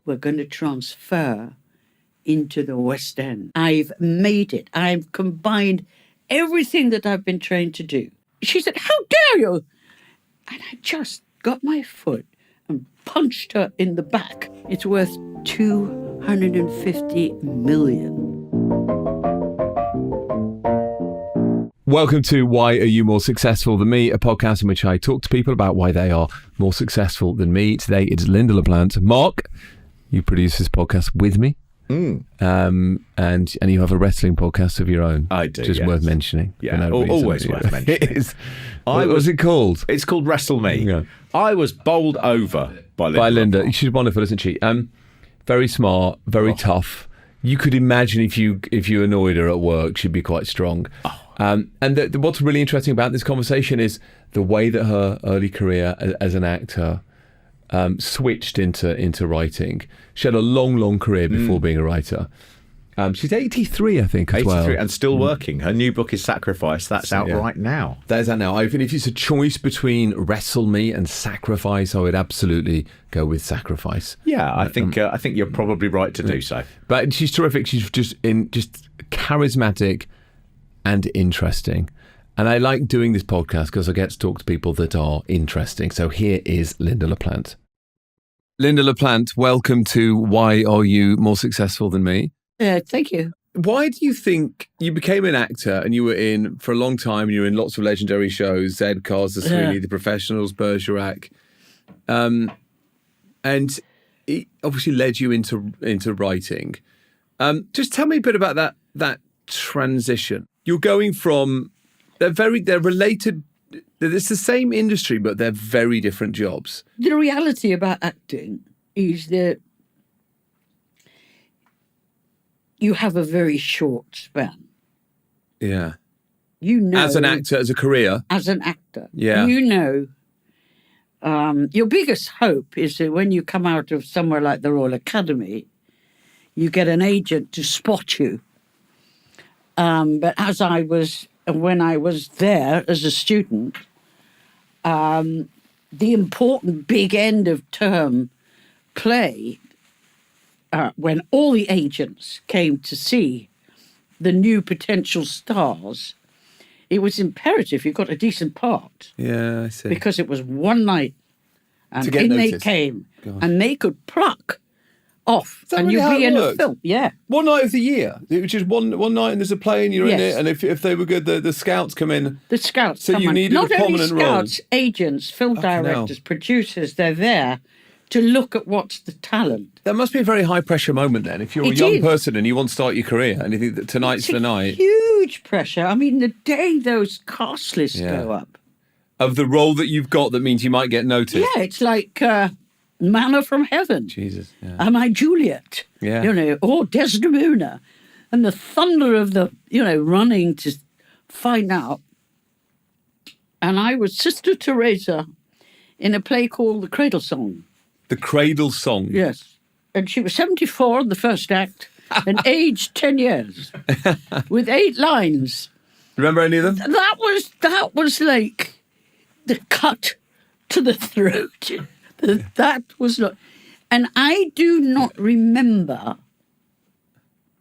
were going to transfer into the West End. I've made it. I've combined everything that I've been trained to do. She said, how dare you? And I just got my foot and punched her in the back. It's worth 250 million. Welcome to Why Are You More Successful Than Me, a podcast in which I talk to people about why they are more successful than me. Today it's Lynda La Plante. Mark, you produce this podcast with me. And you have a wrestling podcast of your own. I do, Just worth mentioning. Yeah, always worth mentioning. It is. What was it called? It's called Wrestle Me. Yeah. I was bowled over by Lynda. She's wonderful, isn't she? Very smart, very tough. You could imagine if you annoyed her at work, she'd be quite strong. And what's really interesting about this conversation is the way that her early career as an actor switched into writing. She had a long career before being a writer. She's 83, I think, as 83, and still working. Her new book is Sacrifice. That's out right now. That is out now. Even if it's a choice between Wrestle Me and Sacrifice, I would absolutely go with Sacrifice. Yeah, I think you're probably right to do so. But she's terrific. She's just charismatic and interesting. And I like doing this podcast because I get to talk to people that are interesting. So here is Lynda La Plante. Lynda La Plante, welcome to Why Are You More Successful Than Me? Thank you. Why do you think you became an actor and you were in, for a long time, you were in lots of legendary shows, Zed, Cars, The Sweeney, The Professionals, Bergerac, and it obviously led you into writing. Just tell me a bit about that transition. You're going from, they're related, it's the same industry, but they're very different jobs. The reality about acting is that you have a very short span. Yeah. You know. As an actor, as a career. As an actor. Yeah. You know, your biggest hope is that when you come out of somewhere like the Royal Academy, you get an agent to spot you. But when I was there as a student, the important big end of term play, when all the agents came to see the new potential stars, it was imperative you got a decent part. Yeah, I see. Because it was one night, and in they came, and they could pluck off, and you'd be in a film. Yeah. One night of the year. It was just one night and there's a play and you're in it, and if they were good, the scouts come in. The scouts so come you in. needed Not a prominent only scouts, agents, film directors, producers, they're there to look at what's the talent. That must be a very high pressure moment then, if you're a young person and you want to start your career and you think that tonight's the night. Huge pressure. I mean, the day those cast lists go up. Of the role that you've got that means you might get noticed. Yeah, it's like manna from heaven. Jesus. Yeah. Am I Juliet? Yeah. Or Desdemona. And the thunder of the, running to find out. And I was Sister Teresa in a play called The Cradle Song. The Cradle Song? Yes. And she was 74 in the first act and aged 10 years with 8 lines. Remember any of them? That was like the cut to the throat. That was not... And I do not remember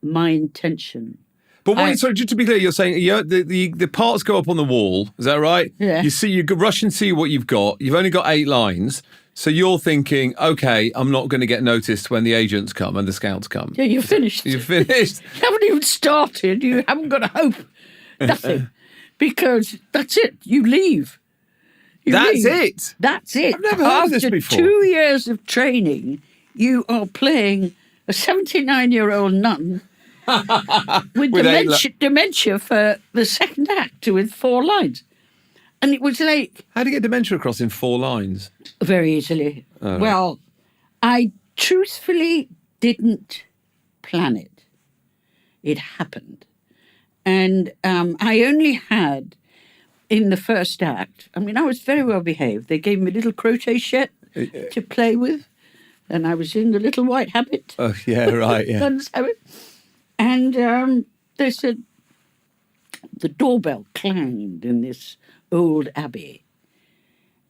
my intention. But so just to be clear, you're saying the parts go up on the wall, is that right? Yeah. You rush and see what you've got. You've only got 8 lines. So you're thinking, okay, I'm not going to get noticed when the agents come and the scouts come. Yeah, you're finished. You're finished. You haven't even started. You haven't got a hope. Nothing. Because that's it. You leave. That's it? That's it. I've never heard of this before. After 2 years of training, you are playing a 79-year-old nun with dementia for the second act with 4 lines. And it was like... How do you get dementia across in 4 lines? Very easily. Oh. Well, I truthfully didn't plan it. It happened. And I only had, in the first act, I was very well behaved. They gave me a little crochet set to play with. And I was in the little white habit. Oh, yeah, right, yeah. And they said, the doorbell clanged in this old abbey.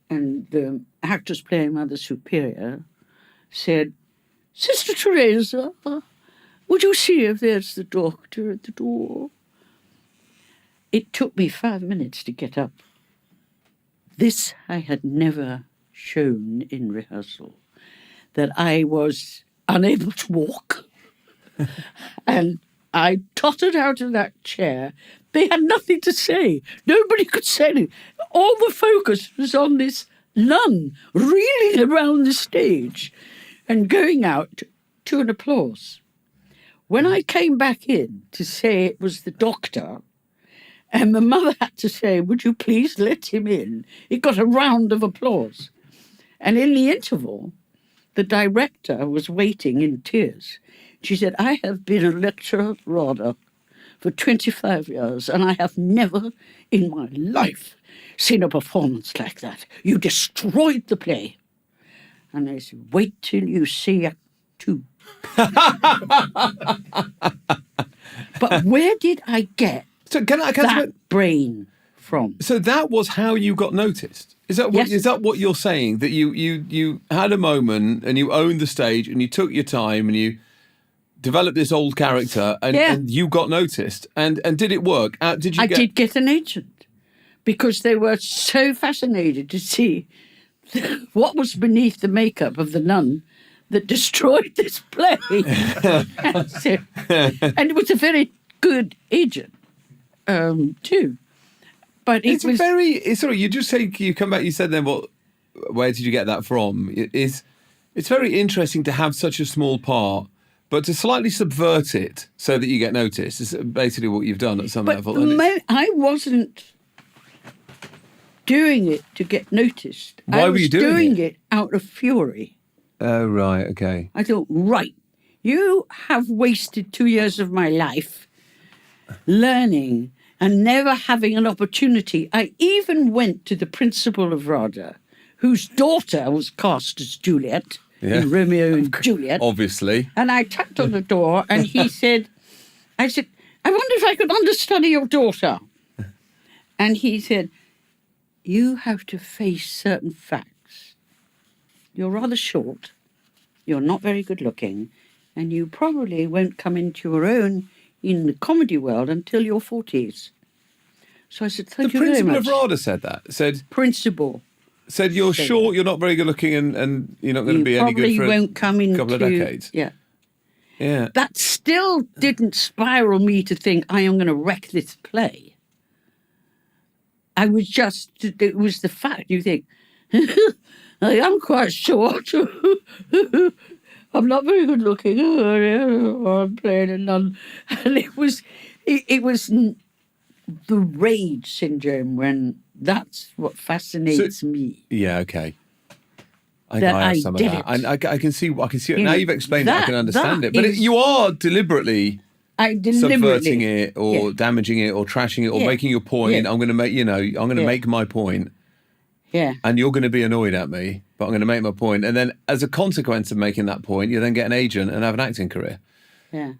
And the actress playing Mother Superior said, Sister Teresa, would you see if there's the doctor at the door? It took me 5 minutes to get up. This I had never shown in rehearsal, that I was unable to walk. And I tottered out of that chair. They had nothing to say. Nobody could say anything. All the focus was on this nun reeling around the stage and going out to an applause. When I came back in to say it was the doctor, and the mother had to say, would you please let him in? It got a round of applause. And in the interval, the director was waiting in tears. She said, I have been a lecturer at RADA for 25 years, and I have never in my life seen a performance like that. You destroyed the play. And I said, wait till you see Act 2. But where did I get that brain from? So that was how you got noticed. Is that what, Yes. is that what you're saying? That you had a moment and you owned the stage and you took your time and you developed this old character and you got noticed. And did it work? I did get an agent because they were so fascinated to see what was beneath the makeup of the nun that destroyed this play. and it was a very good agent, too. But you just say, you come back, you said then, well, where did you get that from? It's very interesting to have such a small part, but to slightly subvert it so that you get noticed is basically what you've done at some level. I wasn't doing it to get noticed. Why were you doing it out of fury. Oh, right, okay. I thought, right, you have wasted 2 years of my life learning and never having an opportunity. I even went to the principal of RADA, whose daughter was cast as Juliet in Romeo and Juliet. Obviously. And I tapped on the door and he said, I wonder if I could understudy your daughter. And he said, you have to face certain facts. You're rather short, you're not very good looking, and you probably won't come into your own in the comedy world until your 40s. So I said, thank you very much. The principal of RADA said that? Principal. Said you're short, you're not very good looking, and you're not going to be any good for won't come into, couple of decades. Yeah. Yeah. That still didn't spiral me to think, I am going to wreck this play. It was the fact, you think, I am quite short. I'm not very good looking. I'm playing a nun. And it was the rage syndrome when that's what fascinates me. Yeah, okay. I That have I some did of that. it. I can see it. You Now know, you've explained it, I can understand it. But is- you are deliberately subverting it or Yeah. damaging it or trashing it or Yeah. making your point. Yeah. I'm going to make my point. Yeah. And you're going to be annoyed at me, but I'm going to make my point. And then as a consequence of making that point, you then get an agent and have an acting career. Yeah.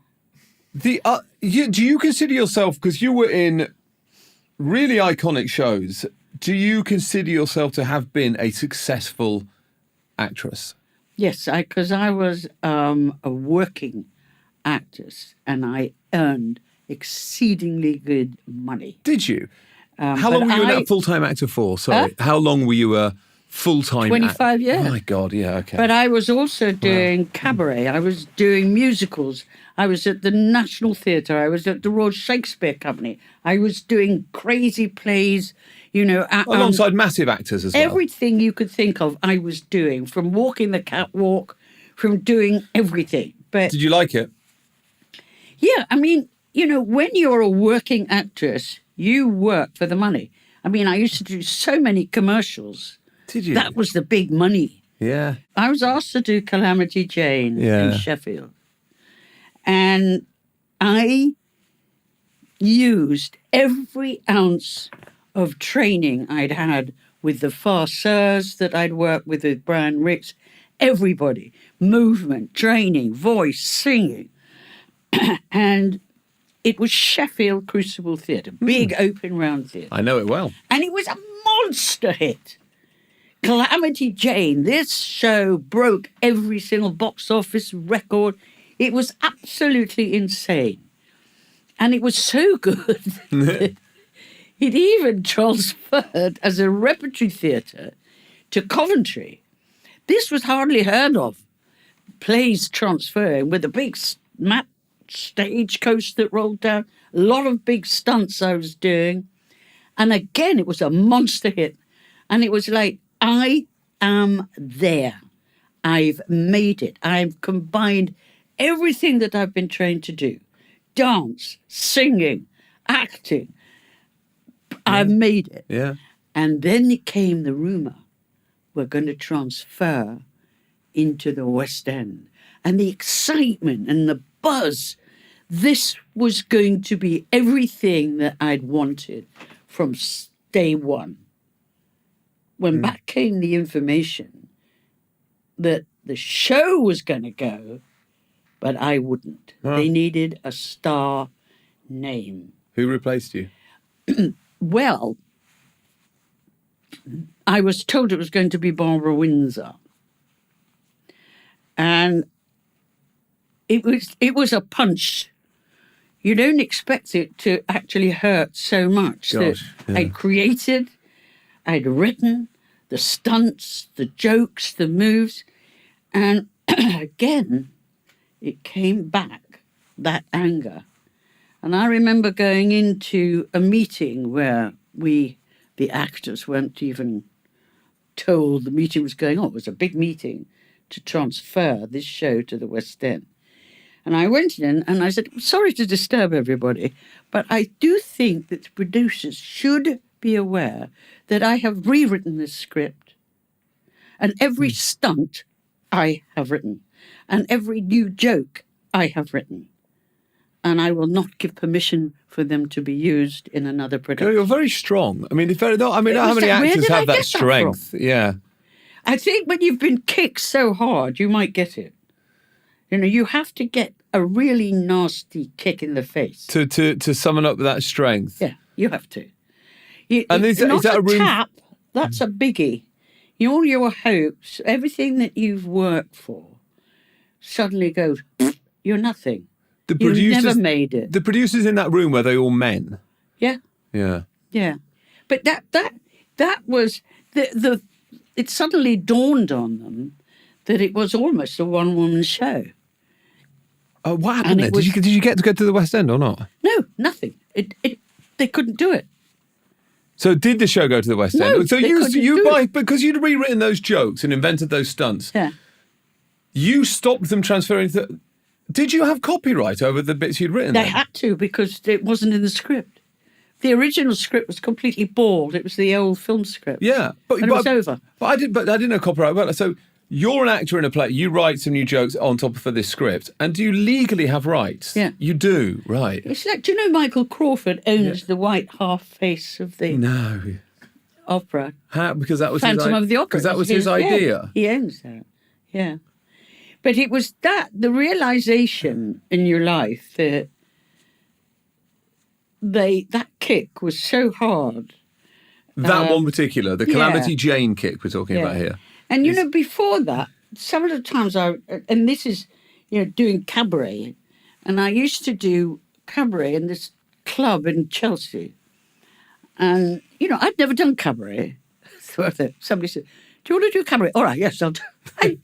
Do you consider yourself, because you were in really iconic shows, do you consider yourself to have been a successful actress? Yes, because I was a working actress and I earned exceedingly good money. Did you? How long were you a full-time actor for? Sorry. How long were you a full-time 25 years. Oh, my God, yeah, okay. But I was also doing cabaret. I was doing musicals. I was at the National Theatre. I was at the Royal Shakespeare Company. I was doing crazy plays, alongside massive actors as well. Everything you could think of, I was doing, from walking the catwalk, from doing everything. But did you like it? Yeah, when you're a working actress, you work for the money. I used to do so many commercials. Did you? That was the big money. Yeah. I was asked to do Calamity Jane in Sheffield. And I used every ounce of training I'd had with the farceurs that I'd worked with Brian Ricks, everybody, movement, training, voice, singing. And it was Sheffield Crucible Theatre, big open round theatre. I know it well. And it was a monster hit. Calamity Jane. This show broke every single box office record. It was absolutely insane. And it was so good. It even transferred as a repertory theatre to Coventry. This was hardly heard of. Plays transferring with a big map stagecoach that rolled down, a lot of big stunts I was doing. And again, it was a monster hit. And it was like, I am there. I've made it. I've combined everything that I've been trained to do. Dance, singing, acting. I've made it. Yeah. And then it came the rumour, we're going to transfer into the West End. And the excitement and the buzz, this was going to be everything that I'd wanted from day one. When back came the information that the show was going to go, but I wouldn't. They needed a star name. Who replaced you? Well, I was told it was going to be Barbara Windsor. And it was a punch. You don't expect it to actually hurt so much. Gosh, yeah. I'd created, I'd written the stunts, the jokes, the moves. And again, it came back, that anger. And I remember going into a meeting where the actors, weren't even told the meeting was going on. It was a big meeting to transfer this show to the West End. And I went in and I said, sorry to disturb everybody, but I do think that the producers should be aware that I have rewritten this script. And every stunt I have written. And every new joke I have written. And I will not give permission for them to be used in another production. You're very strong. I mean, not how many actors have that strength? Yeah. I think when you've been kicked so hard, you might get it. You know, you have to get a really nasty kick in the face. To summon up that strength. Yeah, you have to. And is that a room? Tap, that's a biggie. All your hopes, everything that you've worked for, suddenly goes, you're nothing. You never made it. The producers in that room, were they all men? Yeah. Yeah. Yeah. But that was it suddenly dawned on them that it was almost a one-woman show. Oh, what happened there? Did you get to go to the West End or not? No, nothing. They couldn't do it. So did the show go to the West End? No, so because you'd rewritten those jokes and invented those stunts. Yeah. You stopped them transferring to. Did you have copyright over the bits you'd written? They had to, because it wasn't in the script. The original script was completely bald. It was the old film script. Yeah, but it was over. But I didn't know copyright. Well, so you're an actor in a play. You write some new jokes on top of this script, and do you legally have rights? Yeah, you do. Right. It's like, do you know Michael Crawford owns the white half face of the opera? How? Because that was Phantom of the Opera. Because that was his idea. He owns that. Yeah. But it was the realization in your life that that kick was so hard. That one particular, the Calamity Jane kick we're talking about here. And, before that, some of the times and this is, doing cabaret, and I used to do cabaret in this club in Chelsea. And, I'd never done cabaret. So somebody said, do you want to do cabaret? All right, yes, I'll do it.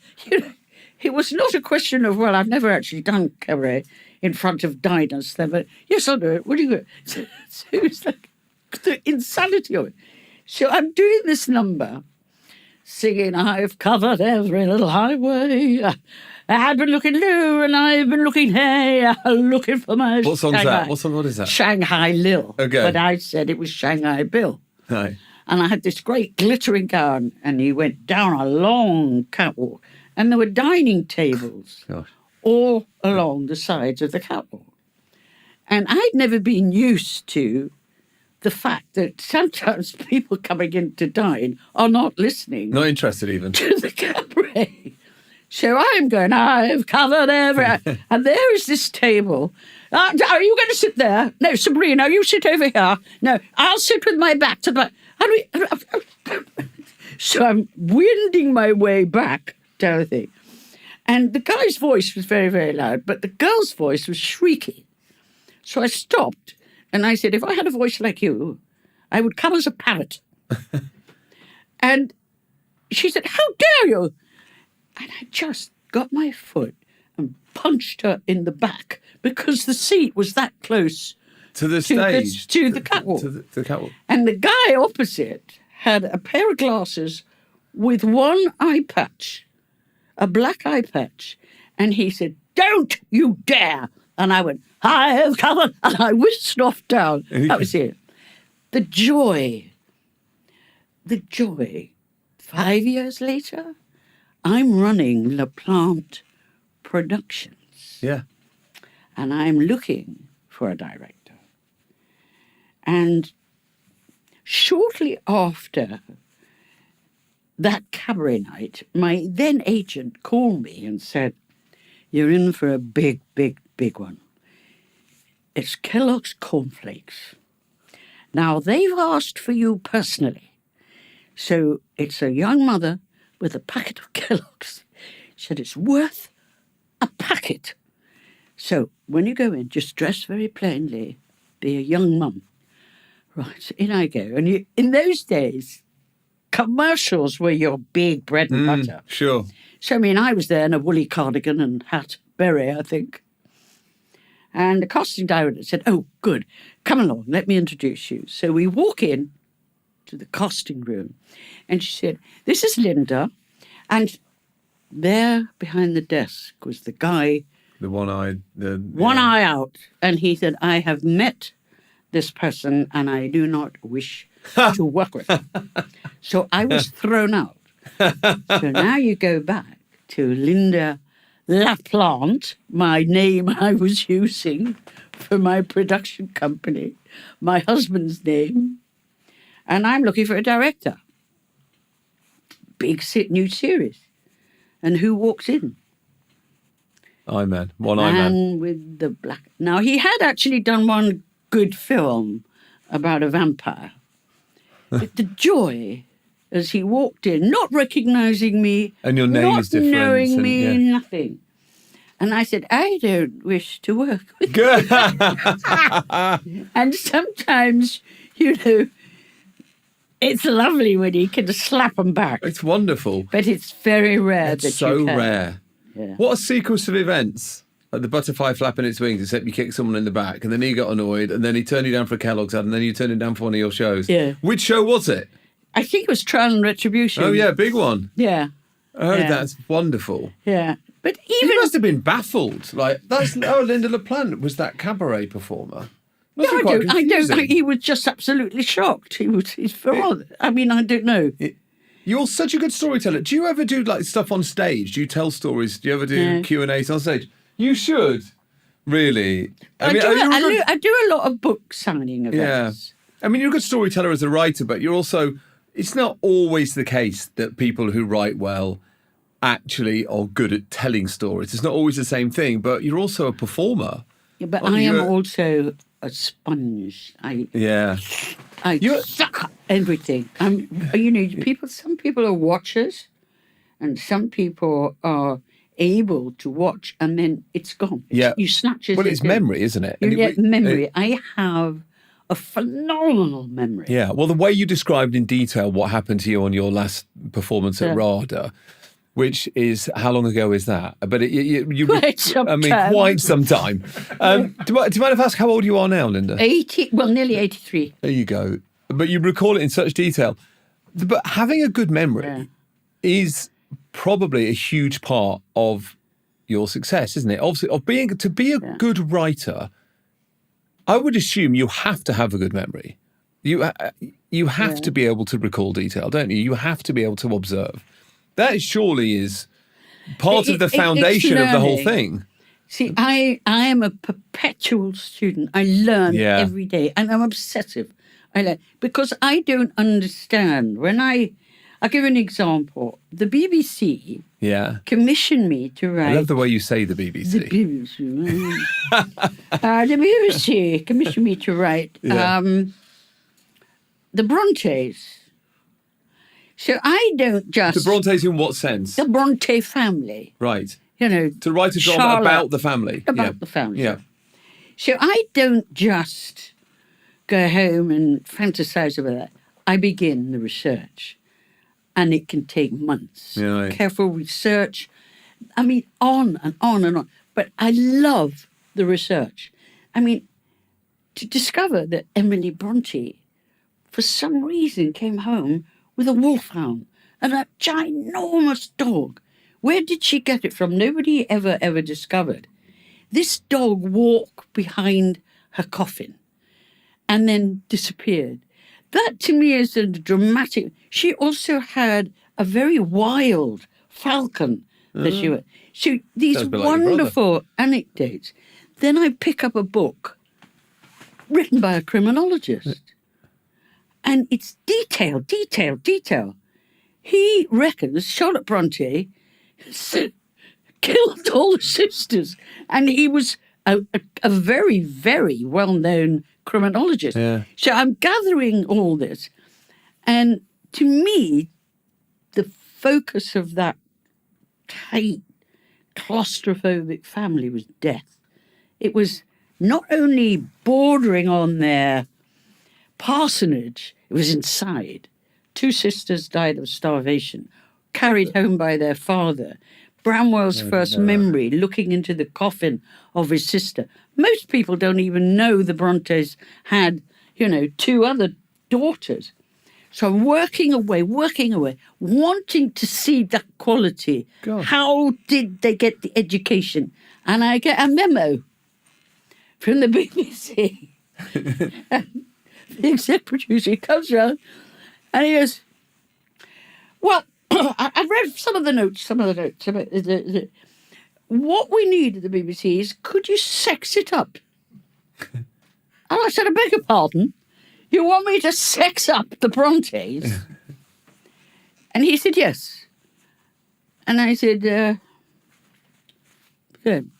It was not a question of, well, I've never actually done cabaret in front of diners. But yes, I'll do it. What do you go? So it was like the insanity of it. So I'm doing this number, singing, I've covered every little highway. I've been looking low and I've been looking hey, looking for my What song's Shanghai. that? What is that? Shanghai Lil. Okay. But I said it was Shanghai Bill. No. And I had this great glittering gown, and he went down a long catwalk. And there were dining tables all along the sides of the catwalk. And I'd never been used to the fact that sometimes people coming in to dine are not listening. Not interested even. To the cabaret. So I'm going, I've covered every... And there is this table. Are you going to sit there? No, Sabrina, you sit over here. No, I'll sit with my back to the... So I'm winding my way back down the thing. And the guy's voice was very, very loud, but the girl's voice was shrieky. So I stopped and I said, if I had a voice like you, I would come as a parrot. And she said, how dare you? And I just got my foot and punched her in the back because the seat was that close To the stage. to the catwalk. To the catwalk. And the guy opposite had a pair of glasses with one eye patch, a black eye patch. And he said, don't you dare. And I went, I have come on. And I whisked off down. That was it. The joy. 5 years later, I'm running La Plante Productions. Yeah. And I'm looking for a director. And shortly after that cabaret night, my then agent called me and said, you're in for a big, big, big one. It's Kellogg's cornflakes. Now, they've asked for you personally. So it's a young mother with a packet of Kellogg's. She said, it's worth a packet. So when you go in, just dress very plainly, be a young mum. Right, in I go. And in those days, commercials were your big bread and butter. Sure. So, I mean, I was there in a woolly cardigan and hat, beret, I think. And the casting director said, oh, good, come along, let me introduce you. So we walk in to the casting room, and she said, this is Lynda. And there behind the desk was the guy, The one-eyed... one eye out. And he said, I have met this person and I do not wish to work with him. So I was thrown out. So now you go back to Lynda La Plante, my name I was using for my production company, my husband's name, and I'm looking for a director. Big new series. And who walks in? Eye Man. One-eye man. With the black... Now, he had actually done one good film about a vampire. But the joy as he walked in, not recognising me, And your name is different. not knowing and- me, yeah. nothing. And I said, I don't wish to work with you. Good. And sometimes, you know, it's lovely when you can slap them back. It's wonderful. But it's very rare It's that so you can. rare. Yeah. What a sequence of events. Like the butterfly flapping its wings, except you kicked someone in the back, and then he got annoyed, and then he turned you down for a Kellogg's ad, and then you turned him down for one of your shows. Yeah. Which show was it? I think it was Trial and Retribution. Oh, yeah, big one. Yeah. Oh, Yeah. that's wonderful. Yeah. But He even... must have been baffled. Like, that's... Oh, Lynda La Plante was that cabaret performer. Must No, be quite I don't. confusing. He was just absolutely shocked. I mean, I don't know. You're such a good storyteller. Do you ever do like stuff on stage? Do you tell stories? Do you ever do No. Q&As on stage? You should. Really. I do a lot of book signing events. I mean, you're a good storyteller as a writer, but you're also... It's not always the case that people who write well actually are good at telling stories. It's not always the same thing, but you're also a performer. Yeah, but Oh, I am you're- also a sponge. I Yeah. suck up everything. Some people are watchers, and some people are able to watch, and then it's gone. Yeah. You snatch it. Well, it's memory, isn't it? You And get memory. I have a phenomenal memory. Yeah, well, the way you described in detail what happened to you on your last performance at Yeah. RADA, which is, how long ago is that? But you Quite some time. quite some time. Do you mind if I ask how old you are now, Lynda? Nearly 83. There you go. But you recall it in such detail. But having a good memory Yeah. is probably a huge part of your success, isn't it? Obviously, to be a good writer, I would assume you have to have a good memory. You have to be able to recall detail, don't you? You have to be able to observe. That surely is part of the foundation of the whole thing. See, I am a perpetual student. I learn Yeah. every day, and I'm obsessive. I learn because I don't understand. I'll give you an example. The BBC Yeah. commissioned me to write. I love the way you say the The BBC. BBC. The BBC commissioned me to write Yeah. the Brontes. So I don't just... The Brontes in what sense? The Bronte family. Right. You know, To write a drama Charlotte, about the family. About the family. Yeah. So I don't just go home and fantasize about that. I begin the research. And it can take months. Yeah, right. Careful research. I mean, on and on and on. But I love the research. I mean, to discover that Emily Bronte, for some reason, came home with a wolfhound and a ginormous dog. Where did she get it from? Nobody ever discovered. This dog walked behind her coffin and then disappeared. That to me is a dramatic... She also had a very wild falcon that she was... So these wonderful anecdotes. Then I pick up a book written by a criminologist. And it's detail. He reckons Charlotte Bronte killed all the sisters. And he was a very, very well-known criminologist. Yeah. So I'm gathering all this. And to me, the focus of that tight, claustrophobic family was death. It was not only bordering on their parsonage, it was inside. 2 sisters died of starvation, carried home by their father. Bramwell's first memory, looking into the coffin of his sister. Most people don't even know the Brontes had, 2 other daughters. So I'm working away, wanting to see that quality. God. How did they get the education? And I get a memo from the BBC. The exec producer comes round and he goes, well, I've read some of the notes. What we need at the BBC is, could you sex it up? And I said, I beg your pardon? You want me to sex up the Brontes? And he said, yes. And I said, good. And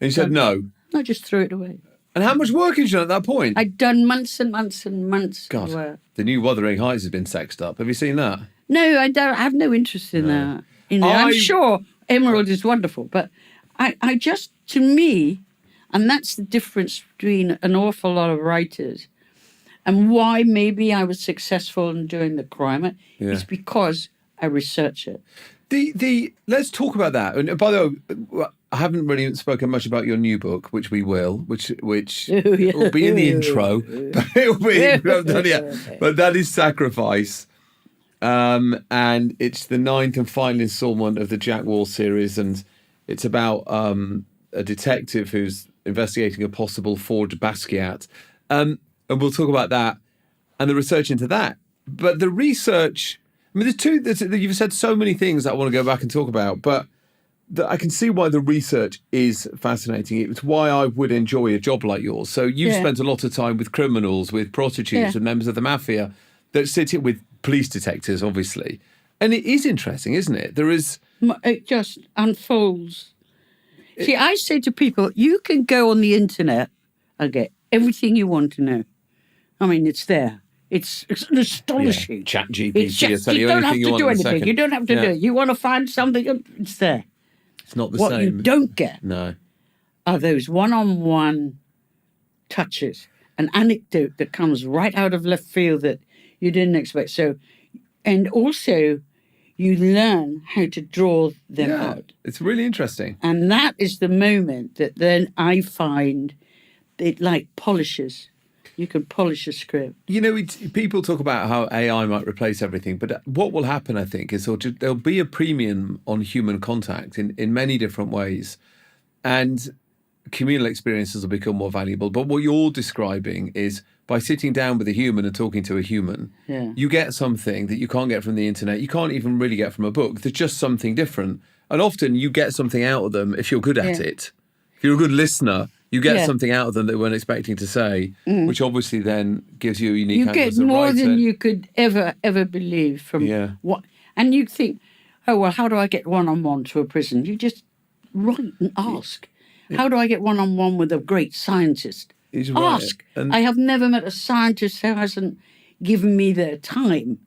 he said no. I just threw it away. And how much work had you done at that point? I'd done months and months and months of God, work. the new Wuthering Heights has been sexed up. Have you seen that? No, I don't. I have no interest in that. I'm sure Emerald is wonderful, but I just, to me, and that's the difference between an awful lot of writers and why maybe I was successful in doing the crime, is because I research it. Let's talk about that. And by the way, I haven't really spoken much about your new book, which we will, which will be in the intro. But it'll be, we haven't done it yet. But that is Sacrifice. And it's the 9th and final installment of the Jack Warr series, and it's about a detective who's investigating a possible forged Basquiat. And we'll talk about that and the research into that. But the research, I mean, you've said so many things that I want to go back and talk about, but I can see why the research is fascinating. It's why I would enjoy a job like yours. So you've spent a lot of time with criminals, with prostitutes, and members of the mafia that sit here with police detectives, obviously. And it is interesting, isn't it? It just unfolds. See, I say to people, you can go on the internet and get everything you want to know. I mean, it's there. It's astonishing. Yeah. Chat GPT. It's just, you don't have to do anything. You don't have to do it. You want to find something, it's there. It's not the same. What you don't get are those one-on-one touches, an anecdote that comes right out of left field that you didn't expect. So, and also you learn how to draw them out. It's really interesting. And that is the moment that then I find it like polishes. You can polish a script. People talk about how AI might replace everything, but what will happen, I think, is there'll be a premium on human contact in many different ways. And communal experiences will become more valuable. But what you're describing is by sitting down with a human and talking to a human, you get something that you can't get from the internet. You can't even really get from a book. There's just something different. And often you get something out of them if you're good at it. If you're a good listener, you get something out of them that they weren't expecting to say, which obviously then gives you a unique angle as a writer. You get more than you could ever believe from what... And you think, oh, well, how do I get one-on-one to a prison? You just write and ask. How do I get one-on-one with a great scientist? Ask. I have never met a scientist who hasn't given me their time.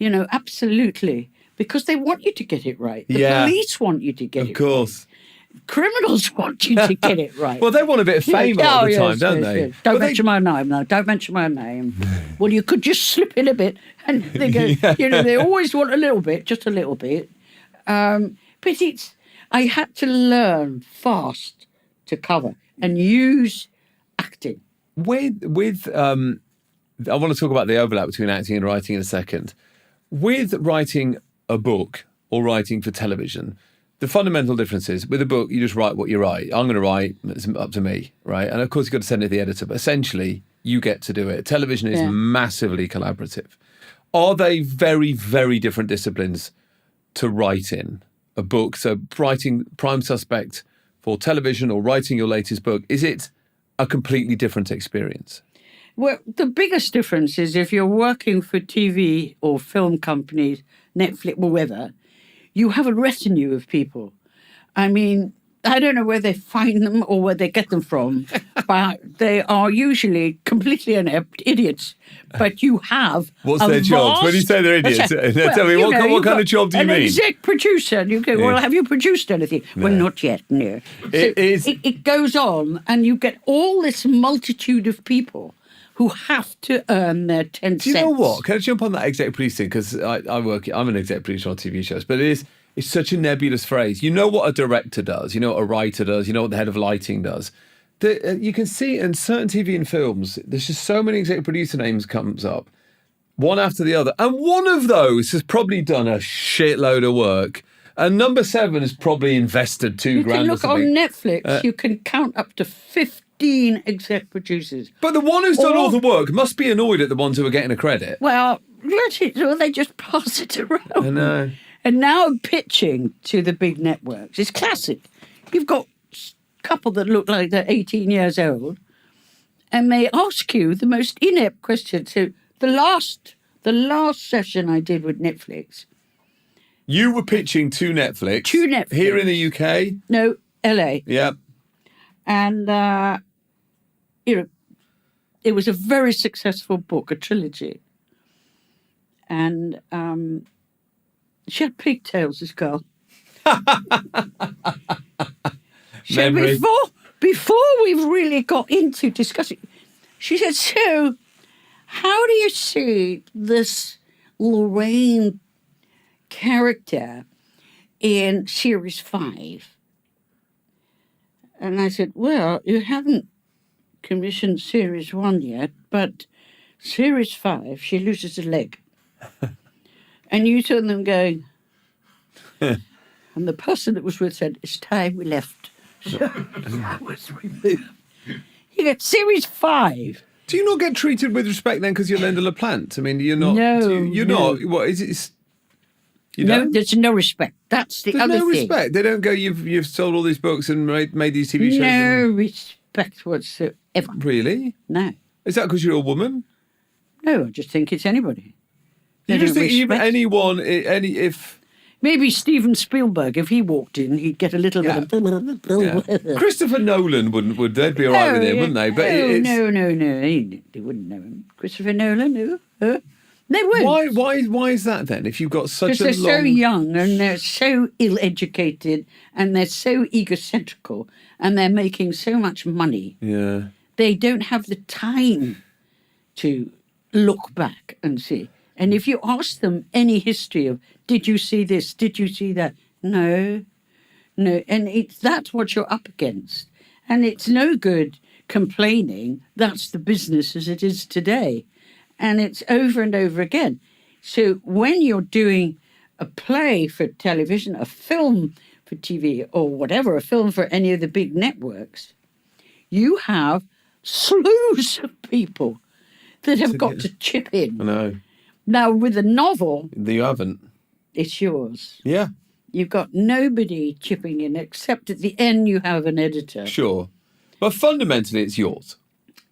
absolutely. Because they want you to get it right. The Yeah. police want you to get it Of course. right. Criminals want you to get it right. Well, they want a bit of fame a lot of the time, don't they? Don't But mention my name, no. Don't mention my name. Well, you could just slip in a bit. And they go, they always want a little bit, just a little bit. But I had to learn fast to cover and use acting. With I want to talk about the overlap between acting and writing in a second. With writing a book or writing for television, the fundamental difference is with a book, you just write what you write. I'm going to write, it's up to me, right? And of course, you've got to send it to the editor, but essentially, you get to do it. Television is massively collaborative. Are they very, very different disciplines to write in a book? So writing Prime Suspect for television or writing your latest book, is it a completely different experience? Well, the biggest difference is if you're working for TV or film companies, Netflix, whatever, you have a retinue of people. I mean, I don't know where they find them or where they get them from, but they are usually completely inept idiots. But you have What's their jobs? When you say they're idiots, tell me, what kind of job do you mean? An exec producer. And you go, well, have you produced anything? No. Well, not yet, no. It goes on, and you get all this multitude of people who have to earn their 10 cents. Do you know what? Can I jump on that exec producing? Because I'm an exec producer on TV shows, but it's such a nebulous phrase. You know what a director does, you know what a writer does, you know what the head of lighting does. You can see in certain TV and films, there's just so many exec producer names comes up, one after the other. And one of those has probably done a shitload of work. And number 7 has probably invested $2,000 You can look or on something. Netflix, you can count up to 15 exec producers. But the one who's done all the work must be annoyed at the ones who are getting a credit. Well, they just pass it around. I know. And now pitching to the big networks is classic. You've got a couple that look like they're 18 years old, and they ask you the most inept questions. So the last session I did with Netflix. You were pitching to Netflix. To Netflix. Here in the UK? No, LA. Yeah. And, it was a very successful book, a trilogy. And she had pigtails, this girl. So before we've really got into discussing, she said, so how do you see this Lorraine character in series 5? And I said, well, you haven't commissioned series 1 yet, but series 5, she loses a leg. And you saw them going, and the person that was with said, it's time we left. So that was removed. You get series 5. Do you not get treated with respect then because you're Lynda La Plante? I mean, you're not. No, you're no. not. What is it? You No, don't? there's no respect. That's the There's other no thing. respect. They don't go, you've sold all these books and made these TV shows. No respect whatsoever. Really? No. Is that because you're a woman? No, I just think it's anybody. They You just don't think even respect. anyone, if... Maybe Steven Spielberg, if he walked in, he'd get a little Yeah. bit of... Christopher Nolan would they'd be all right with him, wouldn't they? But no. They wouldn't know him. Christopher Nolan, no. They wouldn't. Why is that then? If you've got such Because a they're long... so young and they're so ill-educated and they're so egocentrical and they're making so much money. Yeah. They don't have the time to look back and see. And if you ask them any history of, did you see this? Did you see that? No. And that's what you're up against. And it's no good complaining. That's the business as it is today. And it's over and over again. So when you're doing a play for television, a film for TV or whatever, a film for any of the big networks, you have slews of people that have got to chip in. I know. Now, with a novel, You haven't. it's yours. Yeah, You've got nobody chipping in, except at the end you have an editor. sure. But fundamentally, it's yours.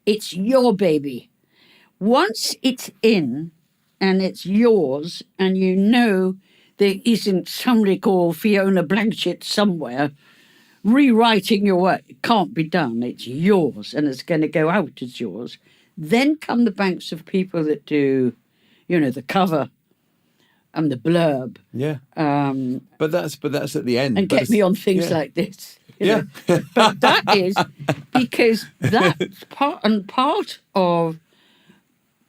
It's your baby. Once it's in and it's yours, and you know there isn't somebody called Fiona Blanchett somewhere rewriting your work, it can't be done. It's yours, and it's going to go out as yours. Then come the banks of people that do, the cover and the blurb. Yeah. Um, But that's at the end. and But get me on things yeah. like this. Yeah. But that is because that's part of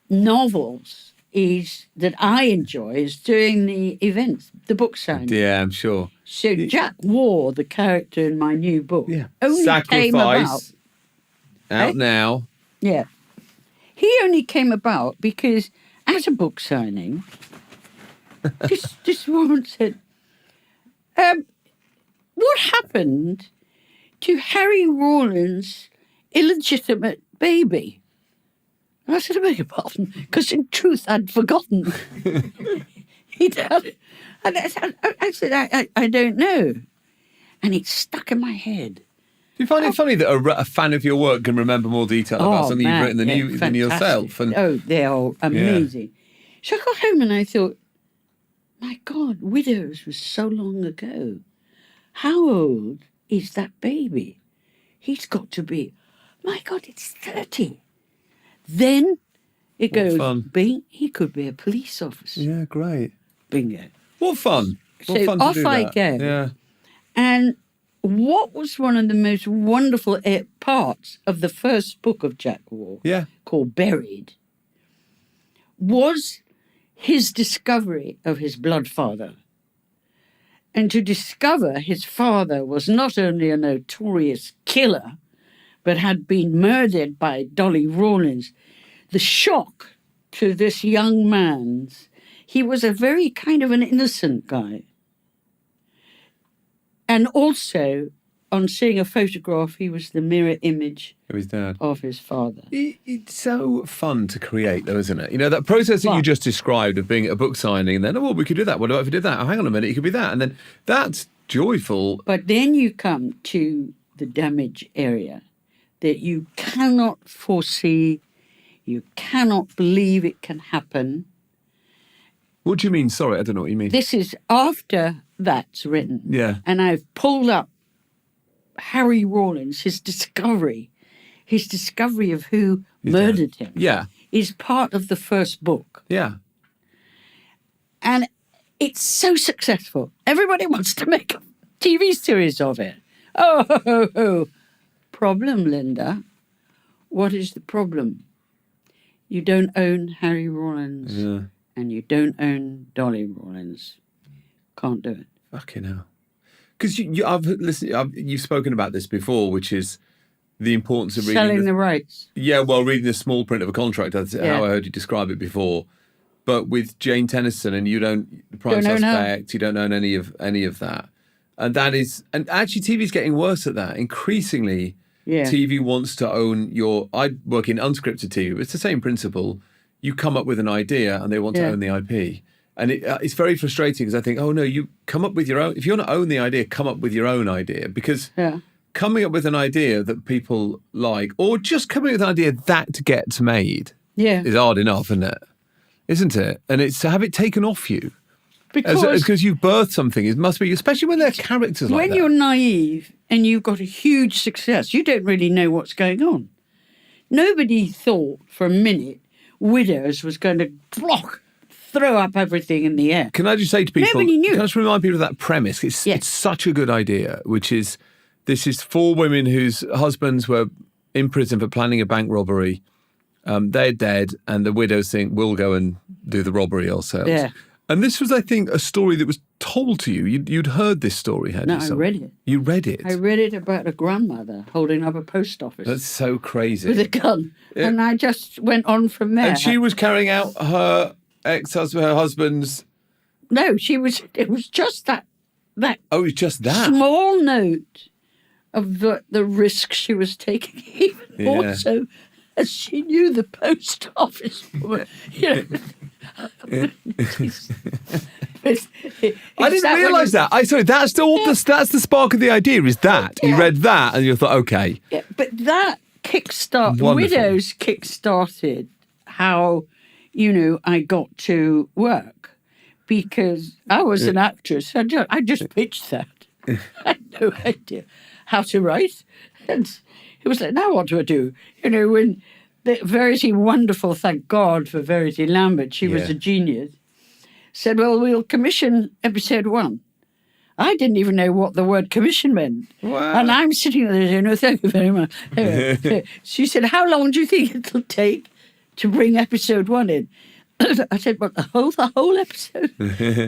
novels is that I enjoy is doing the events, the book signing. Yeah, I'm sure. So Jack Warr, the character in my new book, only came about. Sacrifice. Out now. Yeah. He only came about because at a book signing, this woman said, what happened to Harry Rawlins' illegitimate baby? And I said, I beg your pardon, because in truth I'd forgotten. He'd had it. And I said, I don't know. And it stuck in my head. Do you find it funny that a fan of your work can remember more detail about something you've written than yourself? And they're all amazing. So I got home and I thought, my God, Widows was so long ago. How old is that baby? He's got to be, my God, it's 30. Then it goes, bing, he could be a police officer. Yeah, great. Bingo. What fun. What fun off to do I that. go. Yeah. And what was one of the most wonderful parts of the first book of Jack Warr, called Buried, was his discovery of his blood father. And to discover his father was not only a notorious killer, but had been murdered by Dolly Rawlins. The shock to this young man's, he was a very kind of an innocent guy. And also, on seeing a photograph, he was the mirror image of his dad, of his father. It's so fun to create, though, isn't it? You know, that process that you just described of being at a book signing, and then, oh, well, we could do that. What about if we did that? Oh, hang on a minute, it could be that. And then that's joyful. But then you come to the damage area that you cannot foresee, you cannot believe it can happen. What do you mean? Sorry, I don't know what you mean. This is after that's written. Yeah. And I've pulled up Harry Rawlins, his discovery of who murdered him. Yeah. Is part of the first book. Yeah. And it's so successful. Everybody wants to make a TV series of it. Oh. Problem, Lynda. What is the problem? You don't own Harry Rawlins. Yeah. And you don't own Dolly Rawlins. Can't do it. Fucking hell. Because you've spoken about this before, which is the importance of selling the rights. Yeah, well, reading the small print of a contract. That's how I heard you describe it before. But with Jane Tennyson, and you don't the prime suspect, you don't own any of that, and that is, and actually, TV's getting worse at that. Increasingly, TV wants to own your. I work in unscripted TV. It's the same principle. You come up with an idea, and they want to own the IP. And it's very frustrating because I think, oh no, you come up with your own. If you want to own the idea, come up with your own idea, because coming up with an idea that people like, or just coming up with an idea that gets made, is hard enough, isn't it? And it's to have it taken off you because you've birthed something. It must be, especially when they're characters like that. When you're naive and you've got a huge success, you don't really know what's going on. Nobody thought for a minute Widows was going to throw up everything in the air. Can I just say to people, nobody knew. Can I just remind people of that premise? It's such a good idea, which is, this is 4 women whose husbands were in prison for planning a bank robbery. They're dead, and the widows think, we'll go and do the robbery ourselves. Yeah. And this was, I think, a story that was told to you. You'd heard this story, hadn't you? No, I read it. You read it? I read it about a grandmother holding up a post office. That's so crazy. With a gun. Yeah. And I just went on from there. And she was carrying out her husband's... No, it was just that... Oh, it's just that? Small note of the risk she was taking, even more so as she knew the post office woman. I didn't realise that. Sorry, that's the spark of the idea, is that. You read that and you thought, okay. Yeah, but that Widows kick-started how, I got to work, because I was an actress. I just pitched that. I had no idea how to write. And it was like, now what do I do? When the Verity, wonderful, thank God for Verity Lambert, she was a genius. said, well, we'll commission episode 1. I didn't even know what the word commission meant. Wow. And I'm sitting there saying, no, thank you very much. Anyway, she said, how long do you think it'll take to bring episode 1 in? I said, well, the whole episode?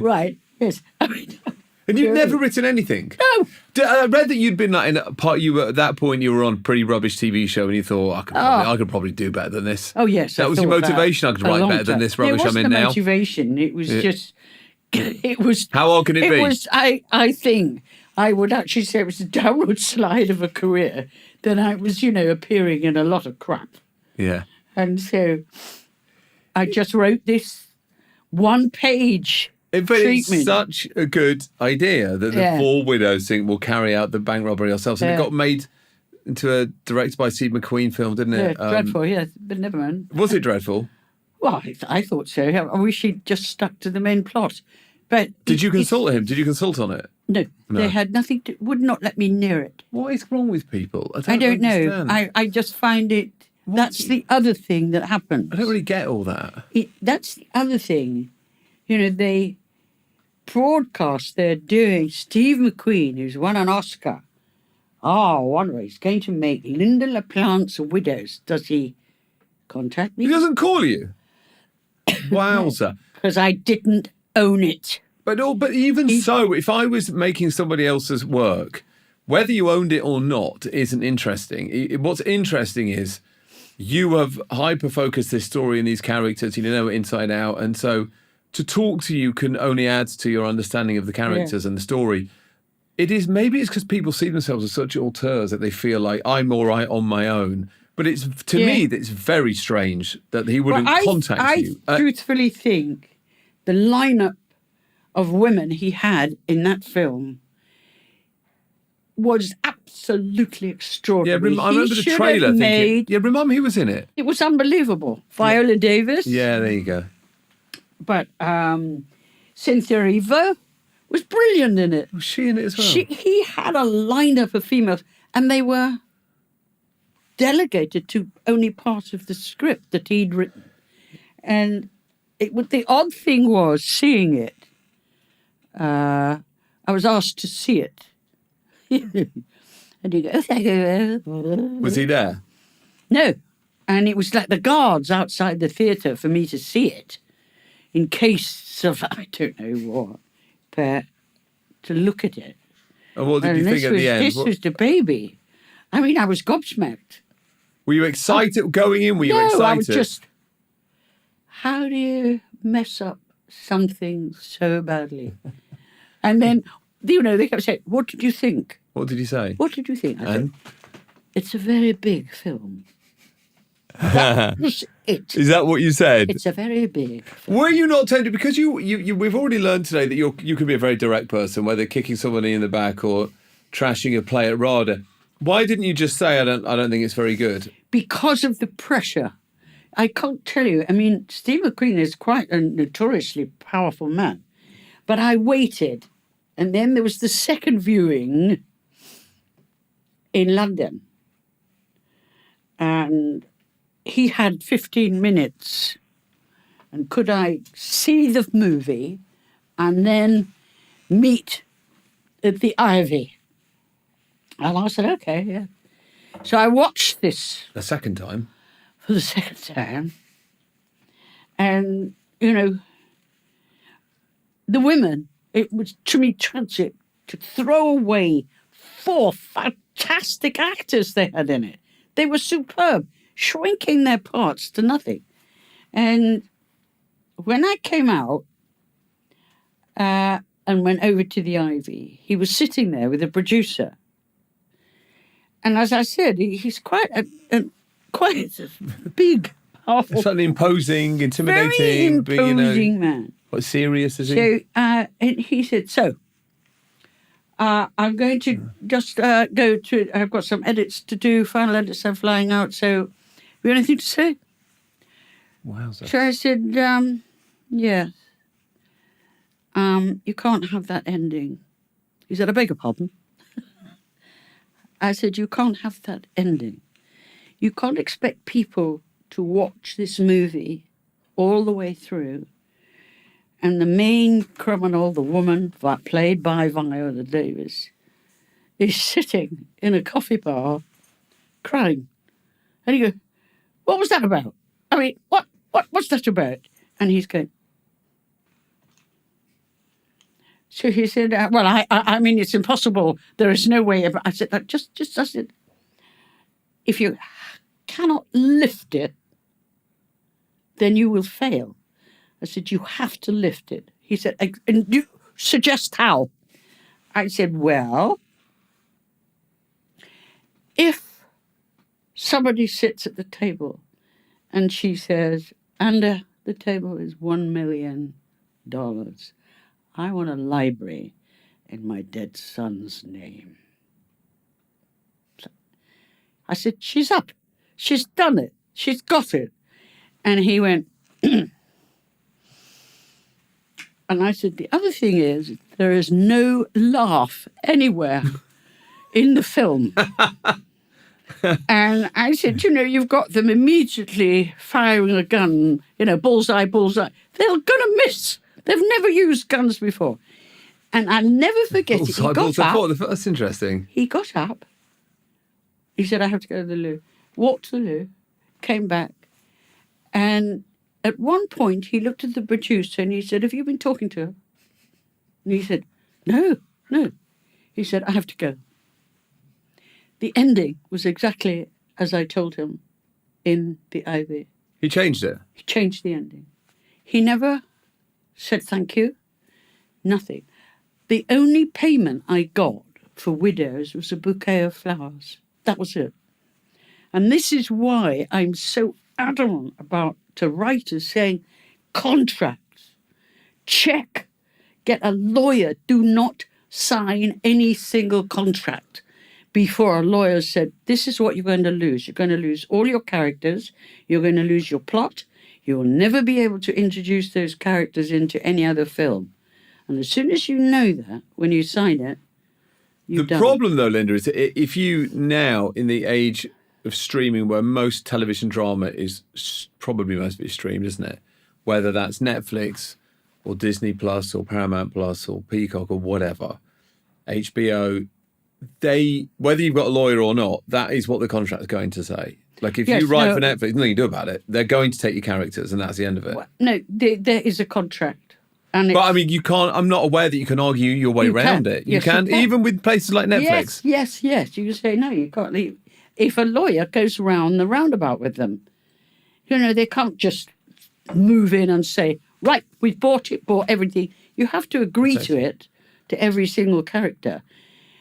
Right, yes. I mean, and you've never written anything? no. I read that you'd been like in a part. You were at that point. You were on a pretty rubbish TV show, and you thought, I could probably do better than this. Oh yes, that was your motivation. I could write better than this rubbish I'm in now. It wasn't motivation. It was just. It was. How old can it be? It was. I think I would actually say it was a downward slide of a career. Then I was, appearing in a lot of crap. Yeah. And so, I just wrote this 1-page. But it's such a good idea that the 4 widows think we'll carry out the bank robbery ourselves. And it got made into a directed by Steve McQueen film, didn't it? Yeah, dreadful, but never mind. Was it dreadful? Well, I thought so. I wish he'd just stuck to the main plot. But did you consult him? Did you consult on it? No, they had nothing to, would not let me near it. What is wrong with people? I don't know. I just find it, that's the other thing that happens. I don't really get all that. That's the other thing. They broadcast they're doing Steve McQueen, who's won an Oscar. Wonder he's going to make Lynda La Plante's Widows. Does he contact me? He doesn't call you? Wowza. Because I didn't own it. But even so, if I was making somebody else's work, whether you owned it or not isn't interesting. What's interesting is you have hyper-focused this story and these characters, you know it inside out, and so to talk to you can only add to your understanding of the characters and the story. Maybe it's because people see themselves as such auteurs that they feel like I'm all right on my own. But it's to me that's very strange that he wouldn't contact you. I truthfully think the lineup of women he had in that film was absolutely extraordinary. Yeah, I remember the trailer. Remind me who was in it. It was unbelievable. Viola Davis. Yeah, there you go. But Cynthia Erivo was brilliant in it. Was she in it as well? He had a lineup of females, and they were delegated to only part of the script that he'd written. And the odd thing was, seeing it, I was asked to see it. And he goes, was he there? No. And it was like the guards outside the theatre for me to see it, in case of, I don't know what, but to look at it. And what did you think at the end? This was the baby. I mean, I was gobsmacked. Were you excited going in? Were you excited? I was just, how do you mess up something so badly? And then, they kept saying, what did you think? What did you say? What did you think? I said, it's a very big film. That was it. Is that what you said? It's a very big film. Were you not tempted? Because we've already learned today that you can be a very direct person, whether kicking somebody in the back or trashing a play at RADA. Why didn't you just say, I don't think it's very good? Because of the pressure. I can't tell you. I mean, Steve McQueen is quite a notoriously powerful man. But I waited. And then there was the second viewing in London. And he had 15 minutes. And could I see the movie and then meet at the Ivy? And I said, okay, yeah. So I watched this. The second time? For the second time. And, the women, it was to me tragic to throw away 4 fantastic actors they had in it. They were superb, shrinking their parts to nothing. And when I came out and went over to the Ivy, he was sitting there with the producer. And as I said, he's quite a big, powerful... Certainly imposing, intimidating. Very imposing man. What, serious is he? So, and he said, I'm going to just go to... I've got some edits to do, final edits are flying out, so have you anything to say? Wow. So I said, yes. You can't have that ending. He said, I beg your pardon. I said, you can't have that ending. You can't expect people to watch this movie all the way through And the main criminal, the woman played by Viola Davis, is sitting in a coffee bar crying. And you go, what was that about? I mean, what's that about? And he's going. So he said, well, I mean, it's impossible. There is no way. I said, just I said, if you cannot lift it, then you will fail. I said, you have to lift it. He said, and you suggest how? I said, well, if somebody sits at the table and she says, under the table is $1 million. I want a library in my dead son's name. So I said, she's up. She's done it. She's got it. And he went, and I said, the other thing is, there is no laugh anywhere in the film. And I said, you've got them immediately firing a gun, bullseye, bullseye. They're going to miss. They've never used guns before. And I'll never forget it. He got up. That's interesting. He got up. He said, I have to go to the loo. Walked to the loo, came back. And at one point, he looked at the producer and he said, have you been talking to her? And he said, no. He said, I have to go. The ending was exactly as I told him in the IV. He changed it? He changed the ending. He never said thank you, nothing. The only payment I got for Widows was a bouquet of flowers. That was it. And this is why I'm so adamant about to writers saying contracts, check, get a lawyer, do not sign any single contract before a lawyer said, this is what you're going to lose. You're going to lose all your characters. You're going to lose your plot. You will never be able to introduce those characters into any other film. And as soon as you know that, when you sign it, you've done. The problem, though, Lynda, is that if you now, in the age of streaming, where most television drama is probably most of it streamed, isn't it? Whether that's Netflix or Disney Plus or Paramount Plus or Peacock or whatever, HBO, whether you've got a lawyer or not, that is what the contract's going to say. Like, if you write for Netflix, nothing you do about it. They're going to take your characters, and that's the end of it. Well, no, there is a contract. But I mean, you can't. I'm not aware that you can argue your way around it. Yes, you can, even with places like Netflix. Yes. You can say no. You can't leave. If a lawyer goes round the roundabout with them, they can't just move in and say, right, we've bought everything. You have to agree to it, to every single character,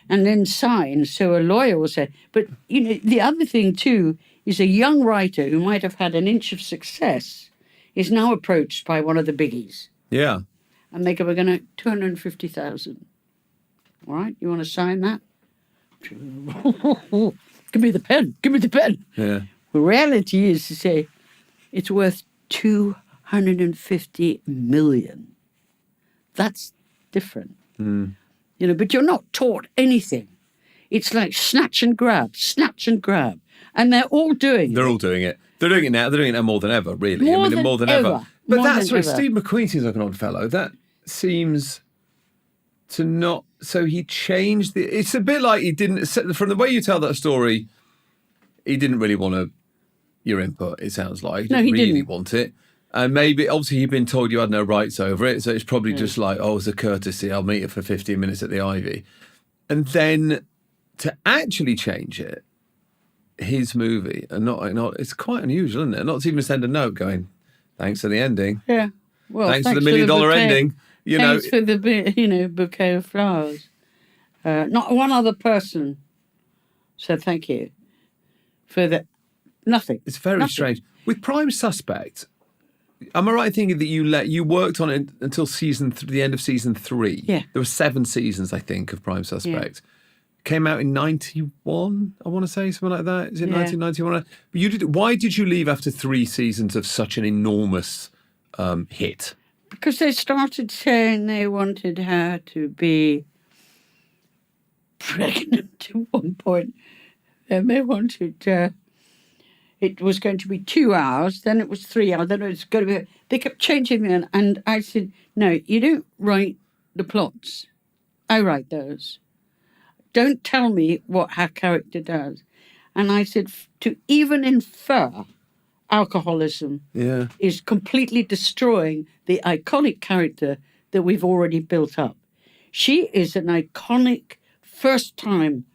and then sign. So a lawyer will say. But the other thing too is a young writer who might have had an inch of success is now approached by one of the biggies. Yeah. And they go, we're going to 250,000. All right, you want to sign that? Give me the pen. Yeah. The reality is to say it's worth 250 million. That's different. But you're not taught anything. It's like snatch and grab. And they're all doing it. They're all doing it. They're doing it now. They're doing it now more than ever, really. More than ever. But that's right. Steve McQueen seems like an odd fellow. That seems to not. So he changed the. It's a bit like he didn't. From the way you tell that story, he didn't really want your input. It sounds like he really didn't want it. And maybe, obviously, he'd been told you had no rights over it. So it's probably just like, it's a courtesy. I'll meet you for 15 minutes at the Ivy. And then to actually change it, his movie, and not it's quite unusual, isn't it? Not to even send a note going, thanks for the ending. Yeah. Well, thanks for the $1 million ending. Thanks for the bouquet of flowers. Not one other person said thank you for the nothing. It's very strange. With Prime Suspect, am I right in thinking that you worked on it until the end of season 3? Yeah. There were 7 seasons, I think, of Prime Suspect. Yeah. Came out in 91, I want to say, something like that. Is it 1991? Why did you leave after 3 seasons of such an enormous hit? Because they started saying they wanted her to be pregnant at one point. And they wanted, it was going to be 2 hours, then it was 3 hours, then it was going to be... They kept changing them, and I said, no, you don't write the plots. I write those. Don't tell me what her character does. And I said, to even infer alcoholism is completely destroying the iconic character that we've already built up. She is an iconic first time.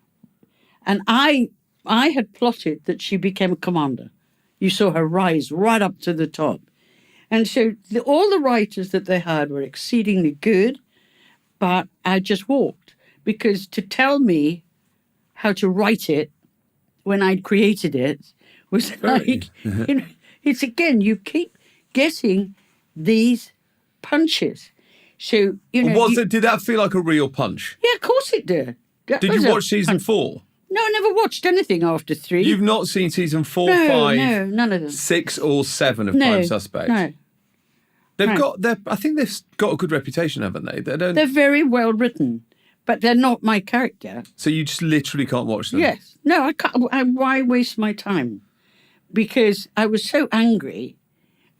And I had plotted that she became a commander. You saw her rise right up to the top. And so all the writers that they had were exceedingly good, but I just walked. Because to tell me how to write it when I'd created it was like, it's again, you keep getting these punches. So, did that feel like a real punch? Yeah, of course it did. Did you watch season 4? No, I never watched anything after 3. You've not seen season 4, No, 5, no, none of them. 6 or 7 of Prime Suspect? No. I think they've got a good reputation, haven't they? They're very well written, but they're not my character. So you just literally can't watch them? Yes. No, I can't. Why waste my time? Because I was so angry.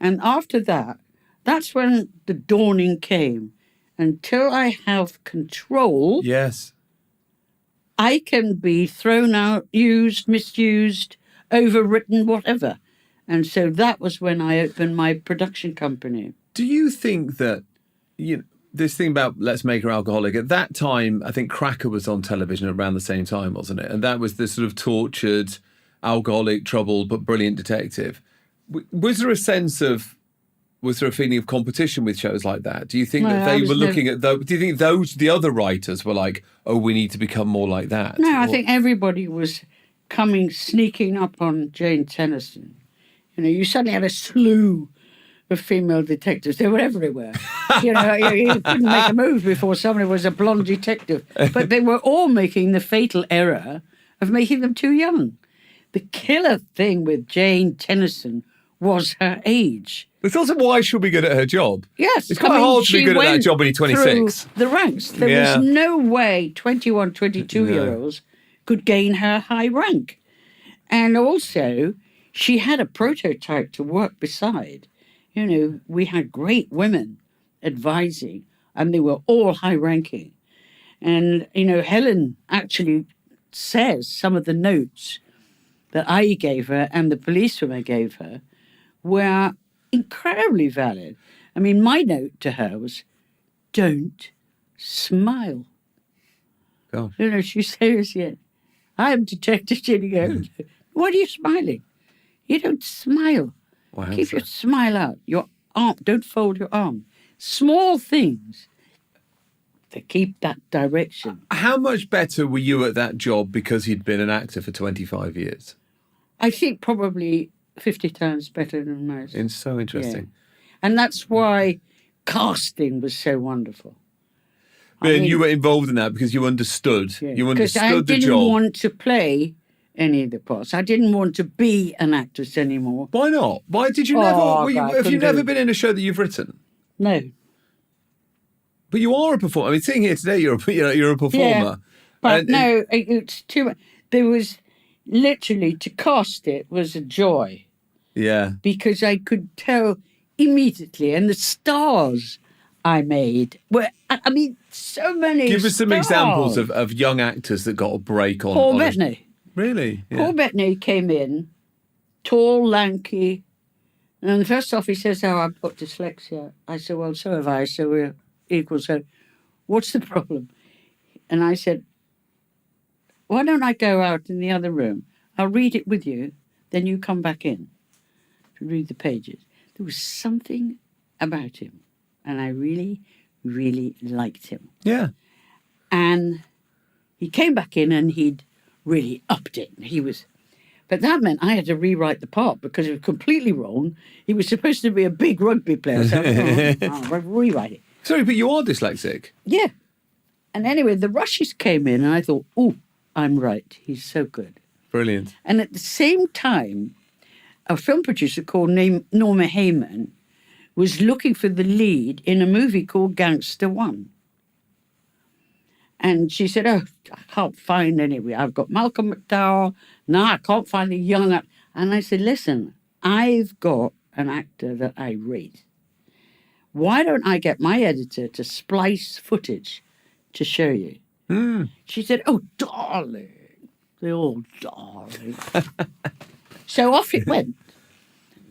And after that, that's when the dawning came. Until I have control, yes, I can be thrown out, used, misused, overwritten, whatever. And so that was when I opened my production company. Do you think that, this thing about Let's Make Her Alcoholic, at that time, I think Cracker was on television around the same time, wasn't it? And that was the sort of tortured, alcoholic, troubled, but brilliant detective. Was there a feeling of competition with shows like that? Do you think that they were looking at those? Do you think the other writers were like, oh, we need to become more like that? No, I think everybody was sneaking up on Jane Tennyson. You suddenly had a slew of female detectives. They were everywhere. You couldn't make a move before somebody was a blonde detective. But they were all making the fatal error of making them too young. The killer thing with Jane Tennyson was her age. It's also why she'll be good at her job. Yes. It's quite hard to be good at that job when you're 26. The ranks. There was no way 21, 22-year-olds could gain her high rank. And also, she had a prototype to work beside. We had great women advising, and they were all high-ranking. And, Helen actually says some of the notes that I gave her and the policewoman gave her were incredibly valid. I mean, my note to her was, don't smile. Gosh. She says, I am Detective Jenny Gold. Why are you smiling? You don't smile. Wow. Keep your smile out. Your arm, don't fold your arm. Small things to keep that direction. How much better were you at that job because you'd been an actor for 25 years? I think probably 50 times better than most. It's so interesting. Yeah. And that's why casting was so wonderful. But you were involved in that because you understood. Yeah. You understood the job. Because I didn't want to play any of the parts. I didn't want to be an actress anymore. Why not? Why did you never... have you never been in a show that you've written? No. But you are a performer. I mean, sitting here today, you're a performer. Yeah, but no, it's too much. There was literally, to cast it was a joy. Yeah. Because I could tell immediately, and the stars I made were, so many Give us some stars. examples of young actors that got a break on... Paul Bettany. Really? Yeah. Paul Bettany came in, tall, lanky, and first off he says, I've got dyslexia. I said, well, so have I, so we're equal. So what's the problem? And I said, why don't I go out in the other room? I'll read it with you, then you come back in to read the pages. There was something about him, and I really, really liked him. Yeah. And he came back in and he'd really upped it. But that meant I had to rewrite the part because it was completely wrong. He was supposed to be a big rugby player, so I'll rewrite it. Sorry, but you are dyslexic. Yeah. And anyway, the rushes came in and I thought, I'm right. He's so good. Brilliant. And at the same time, a film producer called Norma Heyman was looking for the lead in a movie called Gangster 1. And she said, I can't find anybody. I've got Malcolm McDowell. No, I can't find the young. And I said, listen, I've got an actor that I rate. Why don't I get my editor to splice footage to show you? She said, oh, darling. They're all darling. So off it went.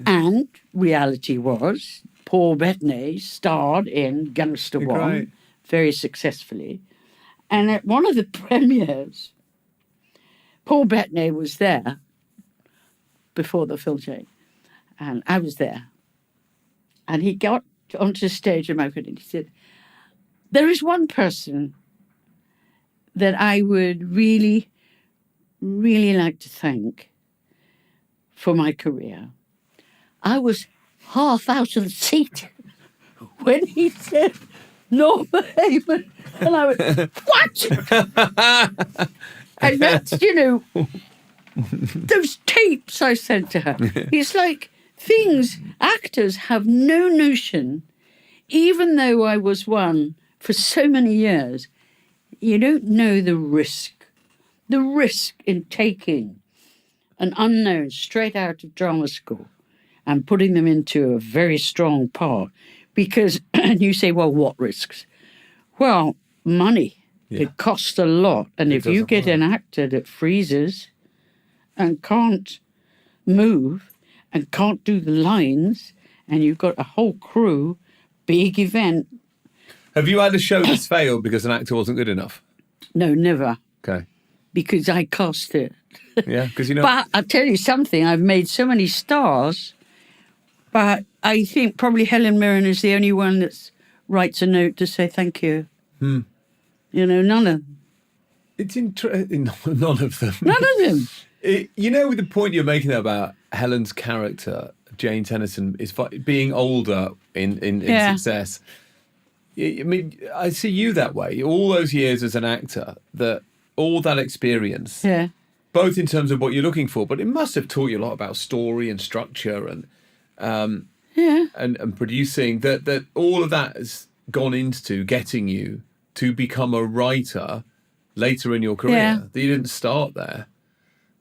And reality was, Paul Bettany starred in Gangster One Great. very successfully. And at one of the premieres, Paul Bettany was there before the film changed. And I was there. And he got onto the stage in my opinion. He said, there is one person that I would really, really like to thank for my career. I was half out of the seat when he said Norma Heyman. And I went, what? And that's, you know, those tapes I sent to her. It's like things actors have no notion, even though I was one for so many years, you don't know the risk in taking an unknown straight out of drama school and putting them into a very strong part. Because you say, well, what risks? Well, money. Yeah. It costs a lot. And It if you doesn't get work. an actor that freezes and can't move and can't do the lines, and you've got a whole crew, big event. Have you had a show that's failed because an actor wasn't good enough? No, never. Okay. Because I cast it. Yeah, because you know. But I'll tell you something, I've made so many stars, but I think probably Helen Mirren is the only one that writes a note to say thank you. You know, none of them. It's interesting. None of them. None of them. You know, with the point you're making there about Helen's character, Jane Tennyson, is being older in Yeah. success. I mean, I see you that way. All those years as an actor, all that experience, Yeah. both in terms of what you're looking for, but it must have taught you a lot about story and structure and Yeah. and producing. That all of that has gone into getting you to become a writer later in your career. Yeah. That you didn't start there.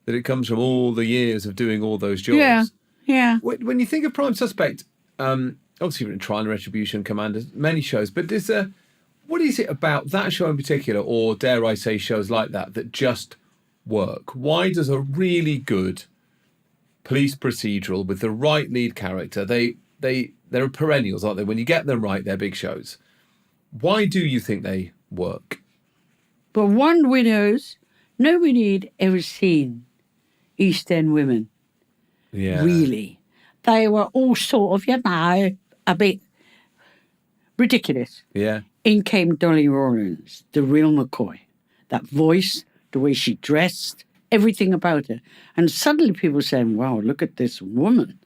That it comes from all the years of doing all those jobs. Yeah. Yeah. When you think of Prime Suspect, obviously you've written Trial and Retribution, Commanders, many shows, but what is it about that show in particular, or dare I say shows like that just work? Why does a really good police procedural with the right lead character, they're perennials, aren't they? When you get them right, they're big shows. Why do you think they work? But One Widows, nobody had ever seen East End women, Yeah. really. They were all sort of, you know, a bit ridiculous. Yeah. In came Dolly Rawlins, the real McCoy. That voice, the way she dressed, everything about her. And suddenly people saying, wow, look at this woman.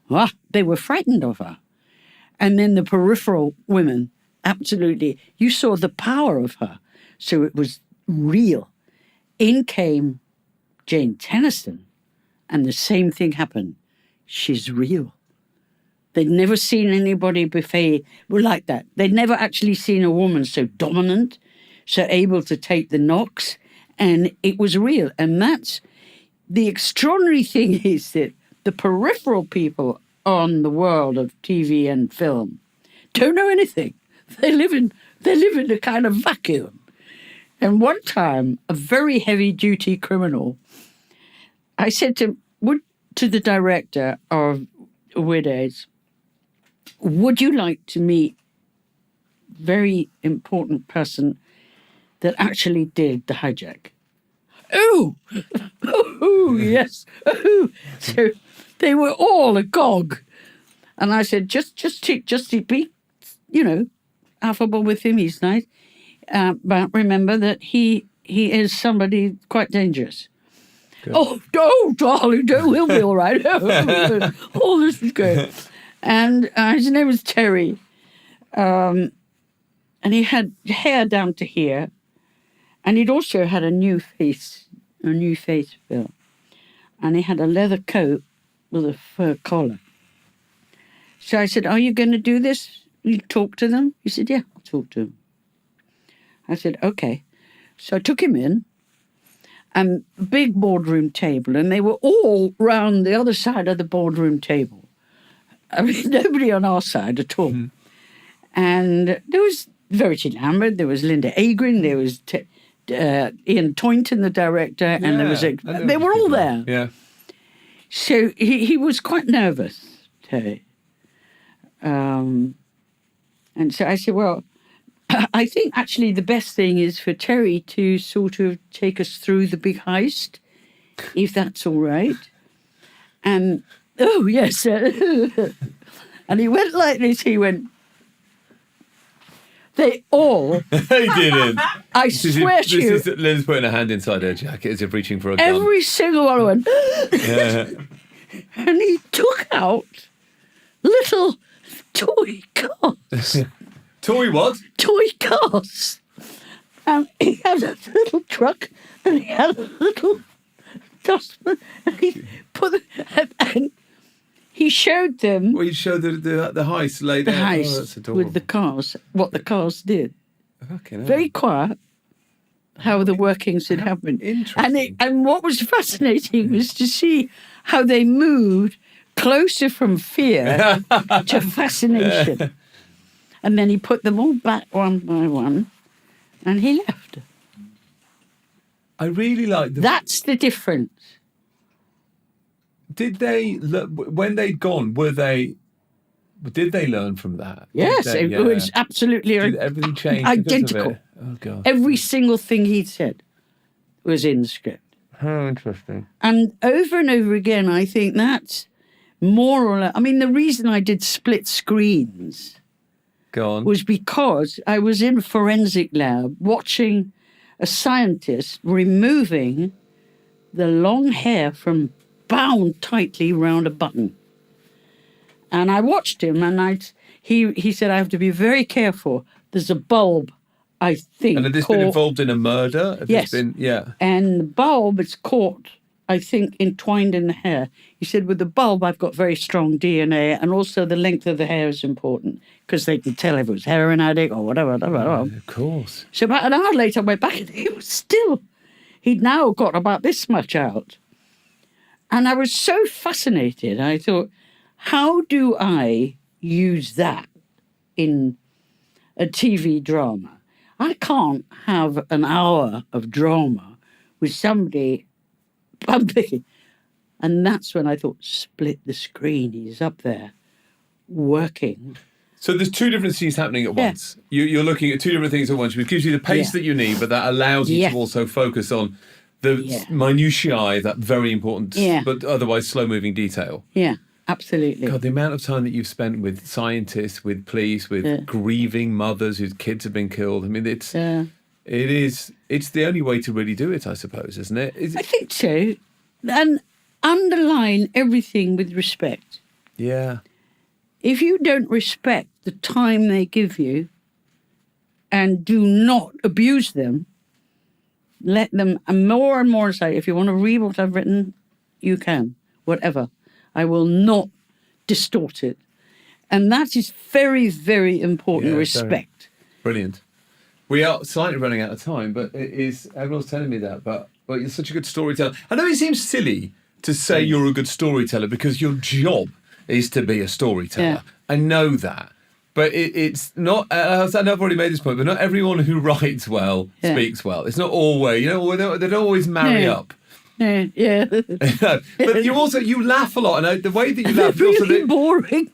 Ah, they were frightened of her. And then the peripheral women, absolutely, you saw the power of her. So it was real. In came Jane Tennyson, and the same thing happened. She's real. They'd never seen anybody before like that. They'd never actually seen a woman so dominant, so able to take the knocks, and it was real. And that's the extraordinary thing is that the peripheral people on the world of TV and film don't know anything. They live in a kind of vacuum. And one time, a very heavy-duty criminal, I said to the director of Widows, would you like to meet a very important person that actually did the hijack? Oh, yes. Oh. So they were all agog. And I said, just be, you know, affable with him. He's nice. But remember that he is somebody quite dangerous. Good. Oh, darling, he'll be all right. Oh, this is good. And his name was Terry. And he had hair down to here. And he'd also had a new face bill. And he had a leather coat with a fur collar. So I said, are you going to do this? You talk to them? He said, yeah, I'll talk to them. I said, okay. So I took him in, and big boardroom table, and they were all round the other side of the boardroom table. I mean, nobody on our side at all. And there was Verity Lambert, there was Linda Agrin, there was Ian Toynton, the director, and there was they were all there. Yeah. So he was quite nervous, Terry. And so I said, well, I think actually the best thing is for Terry to sort of take us through the big heist, if that's all right. And, oh, yes. And he went like this. He went, they all... They didn't. I swear to you... Lynn's putting her hand inside her jacket as if reaching for a gun. Every single one went... Yeah. And he took out little toy cars. Toy what? Toy cars. And he had a little truck and he had a little dustbin and he and he showed them Well, you showed the heist laid the out. heist Oh, that's adorable. with the cars, what the cars did. Fucking hell. Very quiet, how the workings had happened. Interesting. And what was fascinating was to see how they moved closer from fear to fascination. And then he put them all back one by one, and he left. I really like That's the difference. Did they, when they'd gone, did they learn from that? Yes, Did they, it was absolutely Did everything change because of identical. it? Oh, God. Every single thing he said was in the script. How interesting. And over again, I think that's more or less... I mean, the reason I did split screens Go on. was because I was in forensic lab watching a scientist removing the long hair from bound tightly round a button. And I watched him, and he said, I have to be very careful. There's a bulb, I think. And had this been involved in a murder? Had Yes. This been, yeah. And the bulb is caught, I think, entwined in the hair. He said, with the bulb, I've got very strong DNA, and also the length of the hair is important, because they could tell if it was heroin addict or whatever. Of course. So about an hour later, I went back, and he was still... He'd now got about this much out. And I was so fascinated. I thought, how do I use that in a TV drama? I can't have an hour of drama with somebody bumping. And that's when I thought, split the screen. He's up there working. So there's two different scenes happening at once. You're looking at two different things at once, which gives you the pace that you need, but that allows you to also focus on the minutiae, that very important, but otherwise slow-moving detail. Yeah, absolutely. God, the amount of time that you've spent with scientists, with police, with grieving mothers whose kids have been killed. I mean, it's the only way to really do it, I suppose, isn't it? I think so. And underline everything with respect. Yeah. If you don't respect the time they give you and do not abuse them, let them, and more say, if you want to read what I've written, you can, whatever. I will not distort it. And that is very, very important, respect. Brilliant. We are slightly running out of time, but it is, everyone's telling me that, but you're such a good storyteller. I know it seems silly to say you're a good storyteller because your job is to be a storyteller. Yeah. I know that. But it's not, I've already made this point, but not everyone who writes well speaks well. It's not always, they don't always marry up. Yeah. But you laugh a lot, and the way that you laugh... Really also boring.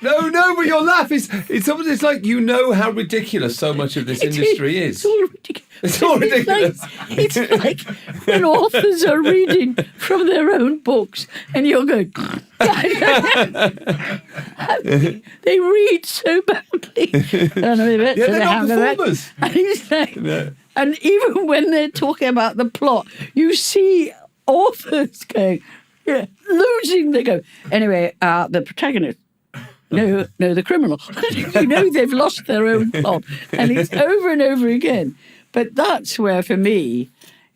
No, but your laugh it's like you know how ridiculous so much of this industry is. It's all ridiculous. It's all ridiculous. It's like when authors are reading from their own books and you're going... They read so badly. They're not performers. And it's like, and even when they're talking about the plot, you see authors going, losing. They go, anyway, the protagonist. No, the criminal. They've lost their own plot. And it's over and over again. But that's where, for me,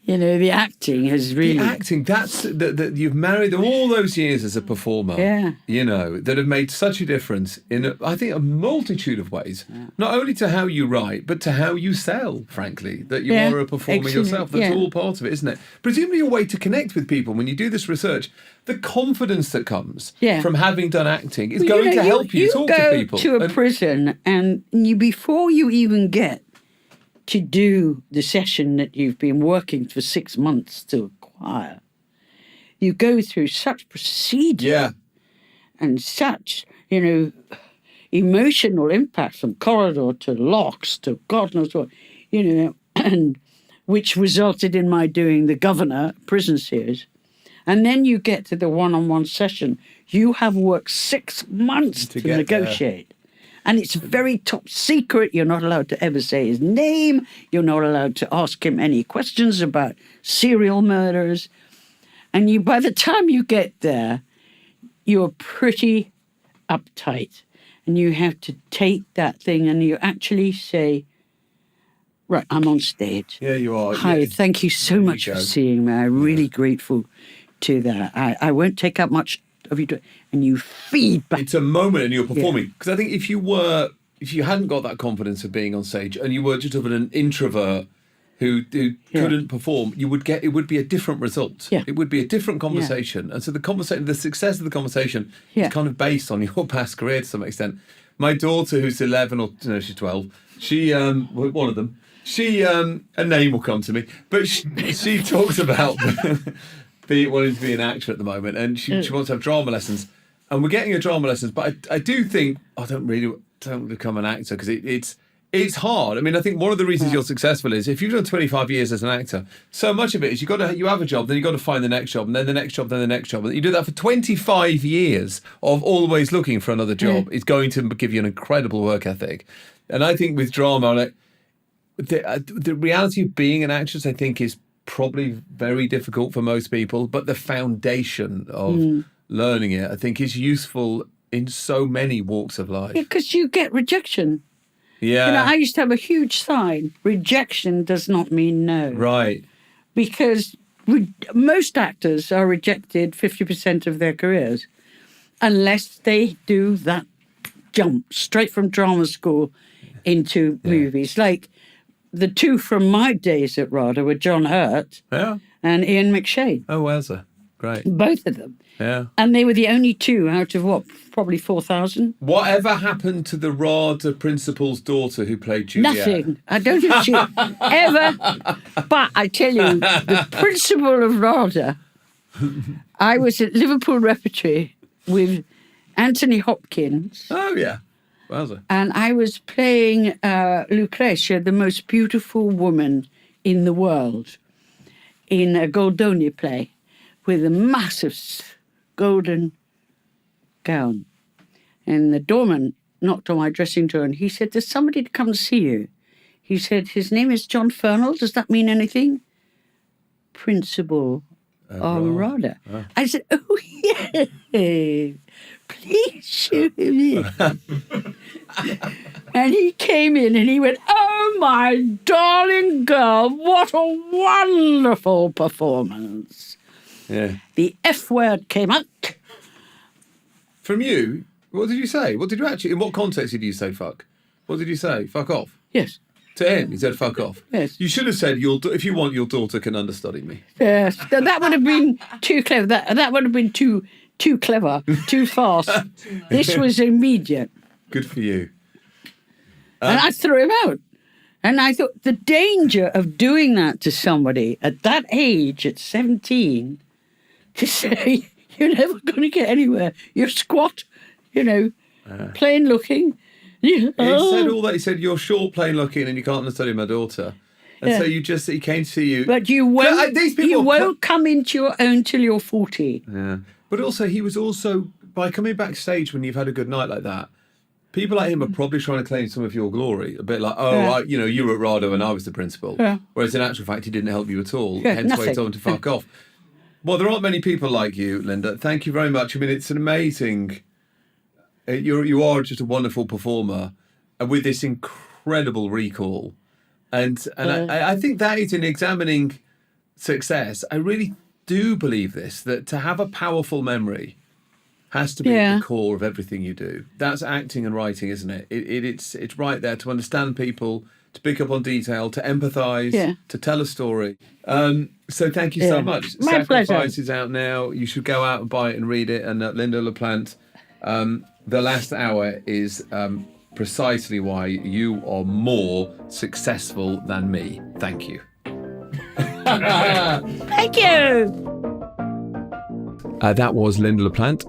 You know, the acting has really... The acting, that's that you've married all those years as a performer, you know, that have made such a difference in, I think, a multitude of ways. Not only to how you write, but to how you sell, frankly, that you are a performer yourself. That's all part of it, isn't it? Presumably a way to connect with people when you do this research, the confidence that comes from having done acting is going to help you talk to people. You go to a prison and before you even get to do the session that you've been working for 6 months to acquire, you go through such procedure and such, you know, emotional impact from corridor to locks to God knows what, you know, and which resulted in my doing the Governor prison series. And then you get to the one-on-one session. You have worked 6 months to negotiate. And it's very top secret. You're not allowed to ever say his name. You're not allowed to ask him any questions about serial murders. And by the time you get there, you're pretty uptight. And you have to take that thing and you actually say, right, I'm on stage. Yeah, you are. Hi, thank you so much for seeing me. I'm really grateful to that. I won't take up much of you, and you feed back. It's a moment and you're performing. Because I think if you hadn't got that confidence of being on stage and you were just an introvert who couldn't perform, it would be a different result. Yeah. It would be a different conversation. And so the success of the conversation is kind of based on your past career to some extent. My daughter, who's 11, or no, she's 12, she, one of them, a name will come to me, but she talks about wanting to be an actor at the moment, and she wants to have drama lessons, and we're getting her drama lessons. But I do think don't become an actor because it's hard. I mean, I think one of the reasons you're successful is if you've done 25 years as an actor, so much of it is you have a job, then you got to find the next job, and then the next job, then the next job, and you do that for 25 years of always looking for another job. It's going to give you an incredible work ethic, and I think with drama, the reality of being an actress, I think, is probably very difficult for most people, but the foundation of learning it, I think, is useful in so many walks of life. Because you get rejection. Yeah. You know, I used to have a huge sign, rejection does not mean no. Right. Because most actors are rejected 50% of their careers unless they do that jump straight from drama school into movies. Like, the two from my days at RADA were John Hurt and Ian McShane. Oh, wowza. Great. Both of them. Yeah. And they were the only two out of, probably 4,000? Whatever happened to the RADA principal's daughter who played Juliet? Nothing. I don't think she ever... But I tell you, the principal of RADA, I was at Liverpool Repertory with Anthony Hopkins. Oh, yeah. Wowza. And I was playing Lucretia, the most beautiful woman in the world, in a Goldoni play with a massive golden gown. And the doorman knocked on my dressing door and he said, there's somebody to come and see you. He said, his name is John Fernald. Does that mean anything? Principal of RADA. Oh. I said, oh, yeah. Please show him in. And he came in and he went, oh, my darling girl, what a wonderful performance. Yeah. The F word came out. From you? What did you say? What did you actually, in what context did you say fuck? What did you say? Fuck off? Yes. To him, he said fuck off? Yes. You should have said, if you want, your daughter can understudy me. Yes. That would have been too clever. That would have been too clever, too fast. This was immediate. Good for you. And I threw him out. And I thought the danger of doing that to somebody at that age, at 17, to say, you're never going to get anywhere. You're squat, plain looking. He said all that. He said, you're short, plain looking, and you can't understudy my daughter. And so he came to see you. But you won't come into your own till you're 40. Yeah. But also, he was also, by coming backstage when you've had a good night like that, people like him are probably trying to claim some of your glory. A bit like, you were at RADA and I was the principal. Yeah. Whereas in actual fact, he didn't help you at all. Hence why he told him to fuck off. Well, there aren't many people like you, Lynda. Thank you very much. I mean, it's an amazing... You are just a wonderful performer with this incredible recall. And I think that is in examining success, I really do believe this, that to have a powerful memory has to be Yeah. at the core of everything you do. That's acting and writing, isn't it? It's right there to understand people, to pick up on detail, to empathise, to tell a story. So thank you so much. My Sacrifice pleasure. is out now. You should go out and buy it and read it. And Lynda La Plante, The Last Hour is precisely why you are more successful than me. Thank you. Thank you. That was Lynda La Plante.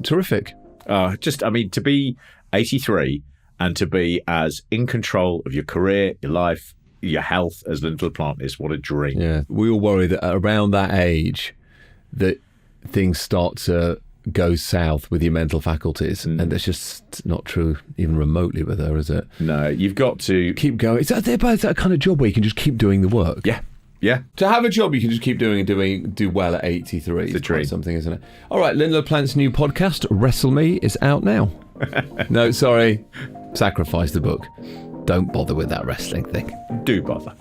Terrific. To be 83 and to be as in control of your career, your life, your health as Lynda La Plante is, what a dream. Yeah, we all worry that around that age that things start to go south with your mental faculties, and that's just not true even remotely with her, is it? No, you've got to Keep going. Is that kind of job where you can just keep doing the work? Yeah. To have a job you can just keep doing and do well at 83 is dream. quite something, isn't it? All right, Lynda La Plante's new podcast, Wrestle Me, is out now. No, sorry. Sacrifice the book. Don't bother with that wrestling thing. Do bother.